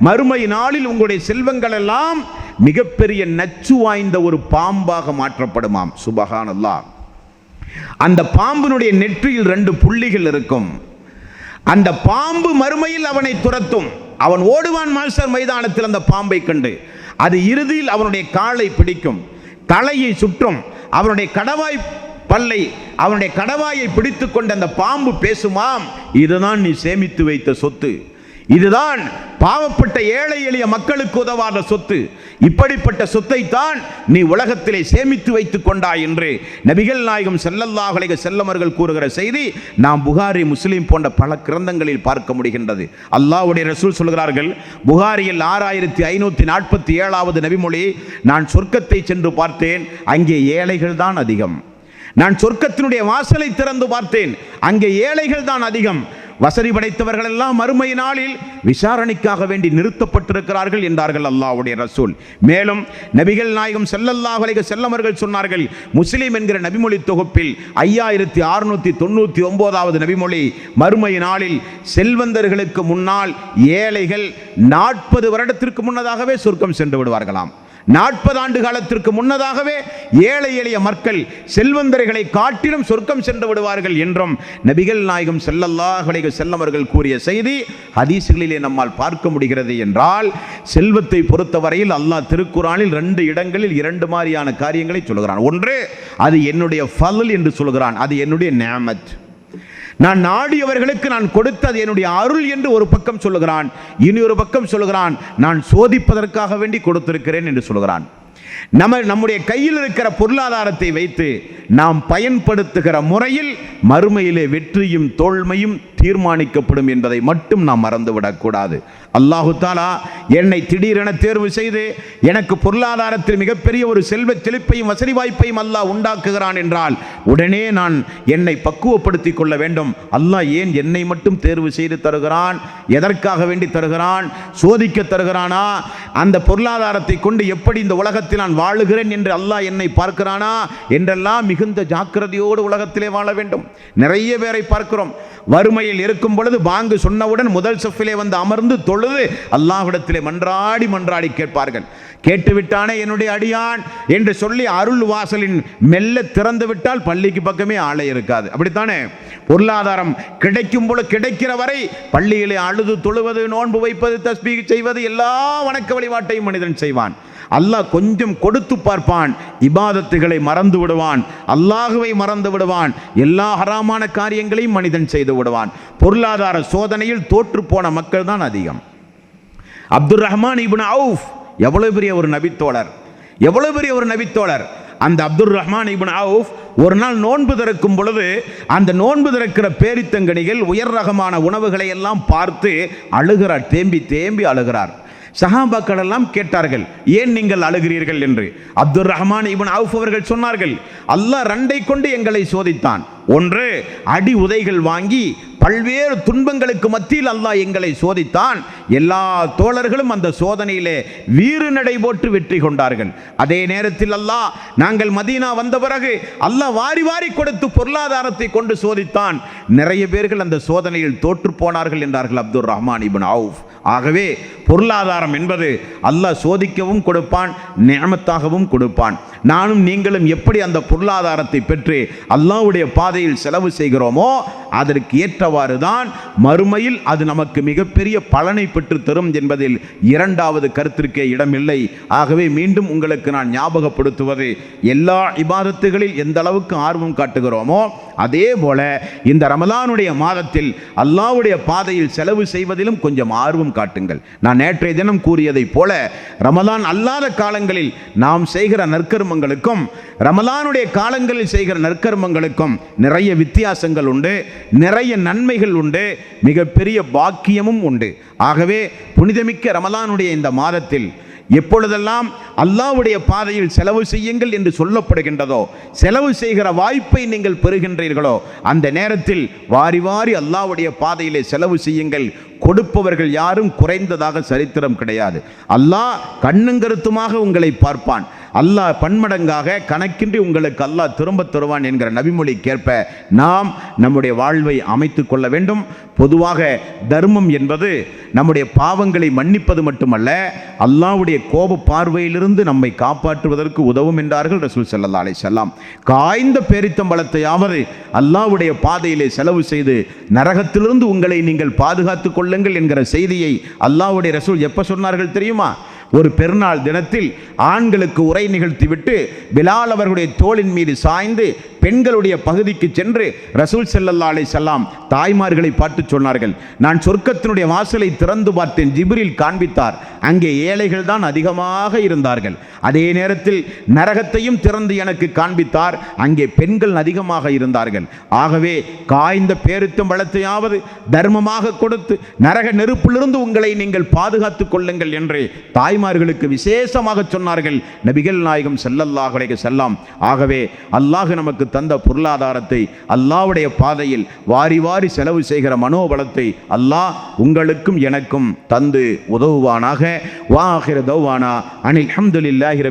மறுமை நாளில் உங்களுடைய செல்வங்கள் எல்லாம் மிகப்பெரிய நச்சு வாய்ந்த ஒரு பாம்பாக மாற்றப்படுமாம். சுபஹானல்லாஹ். அந்த பாம்பினுடைய நெற்றியில் 2 புள்ளிகள் இருக்கும். அந்த பாம்பு மறுமையில் அவனை துரத்தும். அவன் ஓடுவான் மாஸ்டர் மைதானத்தில் அந்த பாம்பை கண்டு. அது இறுதியில் அவனுடைய காலை பிடிக்கும், தலையை சுற்றும். அவனுடைய கடவாய் பல்லை அவனுடைய கடவாயை பிடித்துக் கொண்டு அந்த பாம்பு பேசுமாம், இதுதான் நீ சேமித்து வைத்த சொத்து, இதுதான் பாவப்பட்ட ஏழை எளிய மக்களுக்கு உதவாத சொத்து, இப்படிப்பட்ட சொத்தை தான் நீ உலகத்திலே சேமித்து வைத்துக் கொண்டாய் என்று நபிகள் நாயகம் ஸல்லல்லாஹு அலைஹி வஸல்லம் அவர்கள் கூறுகிற செய்தி நாம் புகாரி, முஸ்லிம் போன்ற பல கிரந்தங்களில் பார்க்க முடிகின்றது. அல்லாஹ்வுடைய ரசூல் சொல்கிறார்கள், புகாரியில் 6547வது நபிமொழி, நான் சொர்க்கத்தை சென்று பார்த்தேன், அங்கே ஏழைகள் தான் அதிகம். நான் சொர்க்கத்தினுடைய வாசலை திறந்து பார்த்தேன், அங்கே ஏழைகள் தான் அதிகம். வசதி படைத்தவர்கள் எல்லாம் மறுமை நாளில் விசாரணைக்காக வேண்டி நிறுத்தப்பட்டிருக்கிறார்கள் என்றார்கள் அல்லாஹ்வுடைய ரசூல். மேலும் நபிகள் நாயகம் ஸல்லல்லாஹு அலைஹி வஸல்லம் அவர்கள் சொன்னார்கள், முஸ்லிம் என்கிற நபிமொழி தொகுப்பில் 5699வது நபிமொழி, மறுமை நாளில் செல்வந்தர்களுக்கு முன்னால் ஏழைகள் 40 வருடத்திற்கு முன்னதாகவே சொர்க்கம் சென்று விடுவார்களாம். 40 ஆண்டு காலத்திற்கு முன்னதாகவே ஏழை எளிய மக்கள் செல்வந்தர்களை காட்டிலும் சொர்க்கம் சென்று விடுவார்கள் என்றும் நபிகள் நாயகம் ஸல்லல்லாஹு அலைஹி வஸல்லம் அவர்கள் கூறிய செய்தி ஹதீஸ்களிலே நம்மால் பார்க்க முடிகிறது. என்றால் செல்வத்தை பொறுத்தவரையில் அல்லாஹ் திருக்குர்ஆனில் 2 இடங்களில் 2 மாதிரியான காரியங்களை சொல்கிறான். ஒன்று, அது என்னுடைய ஃபضல் என்று சொல்கிறான், அது என்னுடைய நிஅமத், நான் நாடியவர்களுக்கு நான் கொடுத்தது என்னுடைய அருள் என்று ஒரு பக்கம் சொல்லுகிறான். இனி ஒரு பக்கம் சொல்லுகிறான், நான் சோதிப்பதற்காக வேண்டி கொடுத்திருக்கிறேன் என்று சொல்கிறான். நம்முடைய கையில் இருக்கிற பொருளாதாரத்தை வைத்து நாம் பயன்படுத்துகிற முறையில் மறுமையிலே வெற்றியும் தோல்மையும் தீர்மானிக்கப்படும் என்பதை மட்டும் நாம் மறந்துவிடக்கூடாது. அல்லாஹு தாலா என்னை திடீரென தேர்வு செய்து எனக்கு பொருளாதாரத்தில் மிகப்பெரிய ஒரு செல்வ செழிப்பையும் வசதி வாய்ப்பையும் அல்லாஹ் உண்டாக்குகிறான் என்றால் உடனே நான் என்னை பக்குவப்படுத்திக் கொள்ள வேண்டும். அல்லாஹ் ஏன் என்னை மட்டும் தேர்வு செய்து தருகிறான்? எதற்காக வேண்டி தருகிறான்? சோதிக்க தருகிறானா? அந்த பொருளாதாரத்தை கொண்டு எப்படி இந்த உலகத்தில் நான் வாழுகிறேன் என்று அல்லாஹ் என்னை பார்க்கிறானா என்றெல்லாம் மிகுந்த ஜாக்கிரதையோடு உலகத்திலே வாழ வேண்டும். நிறைய பேரை பார்க்கிறோம், வறுமையில் இருக்கும் பொழுது பாங்கு சொன்னவுடன் முதல் சஃபிலே வந்து அமர்ந்து தொழுது அல்லாஹ்விடத்திலே மன்றாடி கேட்பார்கள். கேட்டுவிட்டானே என்னுடைய அடியான் என்று சொல்லி அருள் வாசலின் மெல்ல திறந்து விட்டால் பள்ளிக்கு பக்கமே ஆளே இருக்காது. அப்படித்தானே? பொருளாதாரம் கிடைக்கும் போல கிடைக்கிற வரை பள்ளியிலே அழுது தொழுவது, நோன்பு வைப்பது, தஸ்பீஹ் செய்வது, எல்லா வணக்க வழிபாட்டையும் மனிதன் செய்வான். அல்லாஹ் கொஞ்சம் கொடுத்து பார்ப்பான், இபாதத்துகளை மறந்து விடுவான், அல்லாஹுவை மறந்து விடுவான், எல்லா ஹராமான காரியங்களையும் மனிதன் செய்து விடுவான். பொருளாதார சோதனையில் தோற்று போன மக்கள் தான் அதிகம். அப்துர் ரஹ்மான் இப்னு அவுஃப் எவ்வளவு பெரிய ஒரு நபித்தோழர், எவ்வளவு பெரிய ஒரு நபித்தோழர். அந்த அப்துர் ரஹ்மான் இப்னு அவுஃப் ஒரு நாள் நோன்பு திறக்கும் பொழுது அந்த நோன்பு திறக்கிற பேரித்தங்கனிகள் உயர் ரகமான உணவுகளை எல்லாம் பார்த்து அழுகிறார், தேம்பி தேம்பி அழுகிறார். சஹாபாக்கள் எல்லாம் கேட்டார்கள், ஏன் நீங்கள் அழுகிறீர்கள் என்று. அப்துர் ரஹ்மான் இப்னு அவுஃப் அவர்கள் சொன்னார்கள், அல்லாஹ் ரெண்டை கொண்டு எங்களை சோதித்தான். ஒன்று, அடி உதைகள் வாங்கி பல்வேறு துன்பங்களுக்கு மத்தியில் அல்லாஹ் எங்களை சோதித்தான். எல்லா தோழர்களும் அந்த சோதனையிலே வீறு நடை போட்டு வெற்றி கொண்டார்கள். அதே நேரத்தில் அல்லாஹ் நாங்கள் மதீனா வந்த பிறகு அல்லாஹ் வாரி வாரி கொடுத்து பொருளாதாரத்தை கொண்டு சோதித்தான். நிறைய பேர்கள் அந்த சோதனையில் தோற்று போனார்கள் என்றார்கள் அப்துர் ரஹ்மான் இப்னு அவுஃப். ஆகவே பொருளாதாரம் என்பது அல்லாஹ் சோதிக்கவும் கொடுப்பான், நிஅமத்தாகவும் கொடுப்பான். நானும் நீங்களும் எப்படி அந்த பொருளாதாரத்தை பெற்று அல்லாஹ்வுடைய பாதையில் செலவு செய்கிறோமோ அதற்கு ஏற்றவாறு தான் மறுமையில் அது நமக்கு மிகப்பெரிய பலனை பெற்று தரும் என்பதில் இரண்டாவது கருத்திற்கே இடமில்லை. ஆகவே மீண்டும் உங்களுக்கு நான் ஞாபகப்படுத்துவது, எல்லா இபாதத்துகளில் எந்த அளவுக்கு ஆர்வம் காட்டுகிறோமோ அதே போல இந்த ரமலானுடைய மாதத்தில் அல்லாஹ்வுடைய பாதையில் செலவு செய்வதிலும் கொஞ்சம் ஆர்வம் காட்டுங்கள். நான் நேற்றைய தினம் கூறியதை போல ரமலான் அல்லாத காலங்களில் நாம் செய்கிற நற்கர்மங்களுக்கும் ரமலானுடைய காலங்களில் செய்கிற நற்கர்மங்களுக்கும் நிறைய வித்தியாசங்கள் உண்டு, நிறைய நன்மைகள் உண்டு, மிகப்பெரிய பாக்கியமும் உண்டு. ஆகவே புனிதமிக்க ரமலானுடைய இந்த மாதத்தில் எப்பொழுதெல்லாம் அல்லாஹ்வுடைய பாதையில் செலவு செய்யுங்கள் என்று சொல்லப்படுகின்றதோ, செலவு செய்கிற வாய்ப்பை நீங்கள் பெறுகின்றீர்களோ அந்த நேரத்தில் வாரி வாரி அல்லாஹ்வுடைய பாதையிலே செலவு செய்யுங்கள். கொடுப்பவர்கள் யாரும் குறைந்ததாக சரித்திரம் கிடையாது. அல்லாஹ் கண்ணுங்கருத்துமாக உங்களை பார்ப்பான். அல்லாஹ் பன்மடங்காக கணக்கின்றி உங்களுக்கு அல்லாஹ் திரும்ப தருவான் என்கிற நபிமொழிக்கேற்ப நாம் நம்முடைய வாழ்வை அமைத்து கொள்ள வேண்டும். பொதுவாக தர்மம் என்பது நம்முடைய பாவங்களை மன்னிப்பது மட்டுமல்ல, அல்லாஹ்வுடைய கோப பார்வையிலிருந்து நம்மை காப்பாற்றுவதற்கு உதவும் என்றார்கள் ரசூல் ஸல்லல்லாஹு அலைஹி வஸல்லம். காய்ந்த பேரித்தம்பழத்தையாவது அல்லாஹ்வுடைய பாதையிலே செலவு செய்து நரகத்திலிருந்து உங்களை நீங்கள் பாதுகாத்து கொள்ளுங்கள் என்கிற செய்தியை அல்லாஹ்வுடைய ரசூல் எப்போ சொன்னார்கள் தெரியுமா? ஒரு பெருநாள் தினத்தில் ஆண்களுக்கு உரை நிகழ்த்திவிட்டு பிலால் அவர்களுடைய தோளின் மீது சாய்ந்து பெண்களுடைய பகுதிக்கு சென்று ரசூல் ஸல்லல்லாஹு அலைஹி வஸல்லம் தாய்மார்களை பார்த்து சொன்னார்கள், நான் சொர்க்கத்தினுடைய வாசலை திறந்து பார்த்தேன், ஜிப்ரீல் காண்பித்தார், அங்கே ஏழைகள் தான் அதிகமாக இருந்தார்கள். அதே நேரத்தில் நரகத்தையும் திறந்து எனக்கு காண்பித்தார், அங்கே பெண்கள் அதிகமாக இருந்தார்கள். ஆகவே காய்ந்த பேரித்தம்பழத்தையாவது தர்மமாக கொடுத்து நரக நெருப்பிலிருந்து உங்களை நீங்கள் பாதுகாத்துக் கொள்ளுங்கள் என்று தாய்மார்களுக்கு விசேஷமாக சொன்னார்கள் நபிகள் நாயகம் ஸல்லல்லாஹு அலைஹி வஸல்லம். ஆகவே அல்லாஹ் நமக்கு தந்த பொருளாதாரத்தை அல்லாஹ்வுடைய பாதையில் வாரி வாரி செலவு செய்கிற மனோபலத்தை அல்லாஹ் உங்களுக்கும் எனக்கும் தந்து உதவுவானாக. வா ஆகிர தௌவானா அனில் ஹம்துலில்லாஹி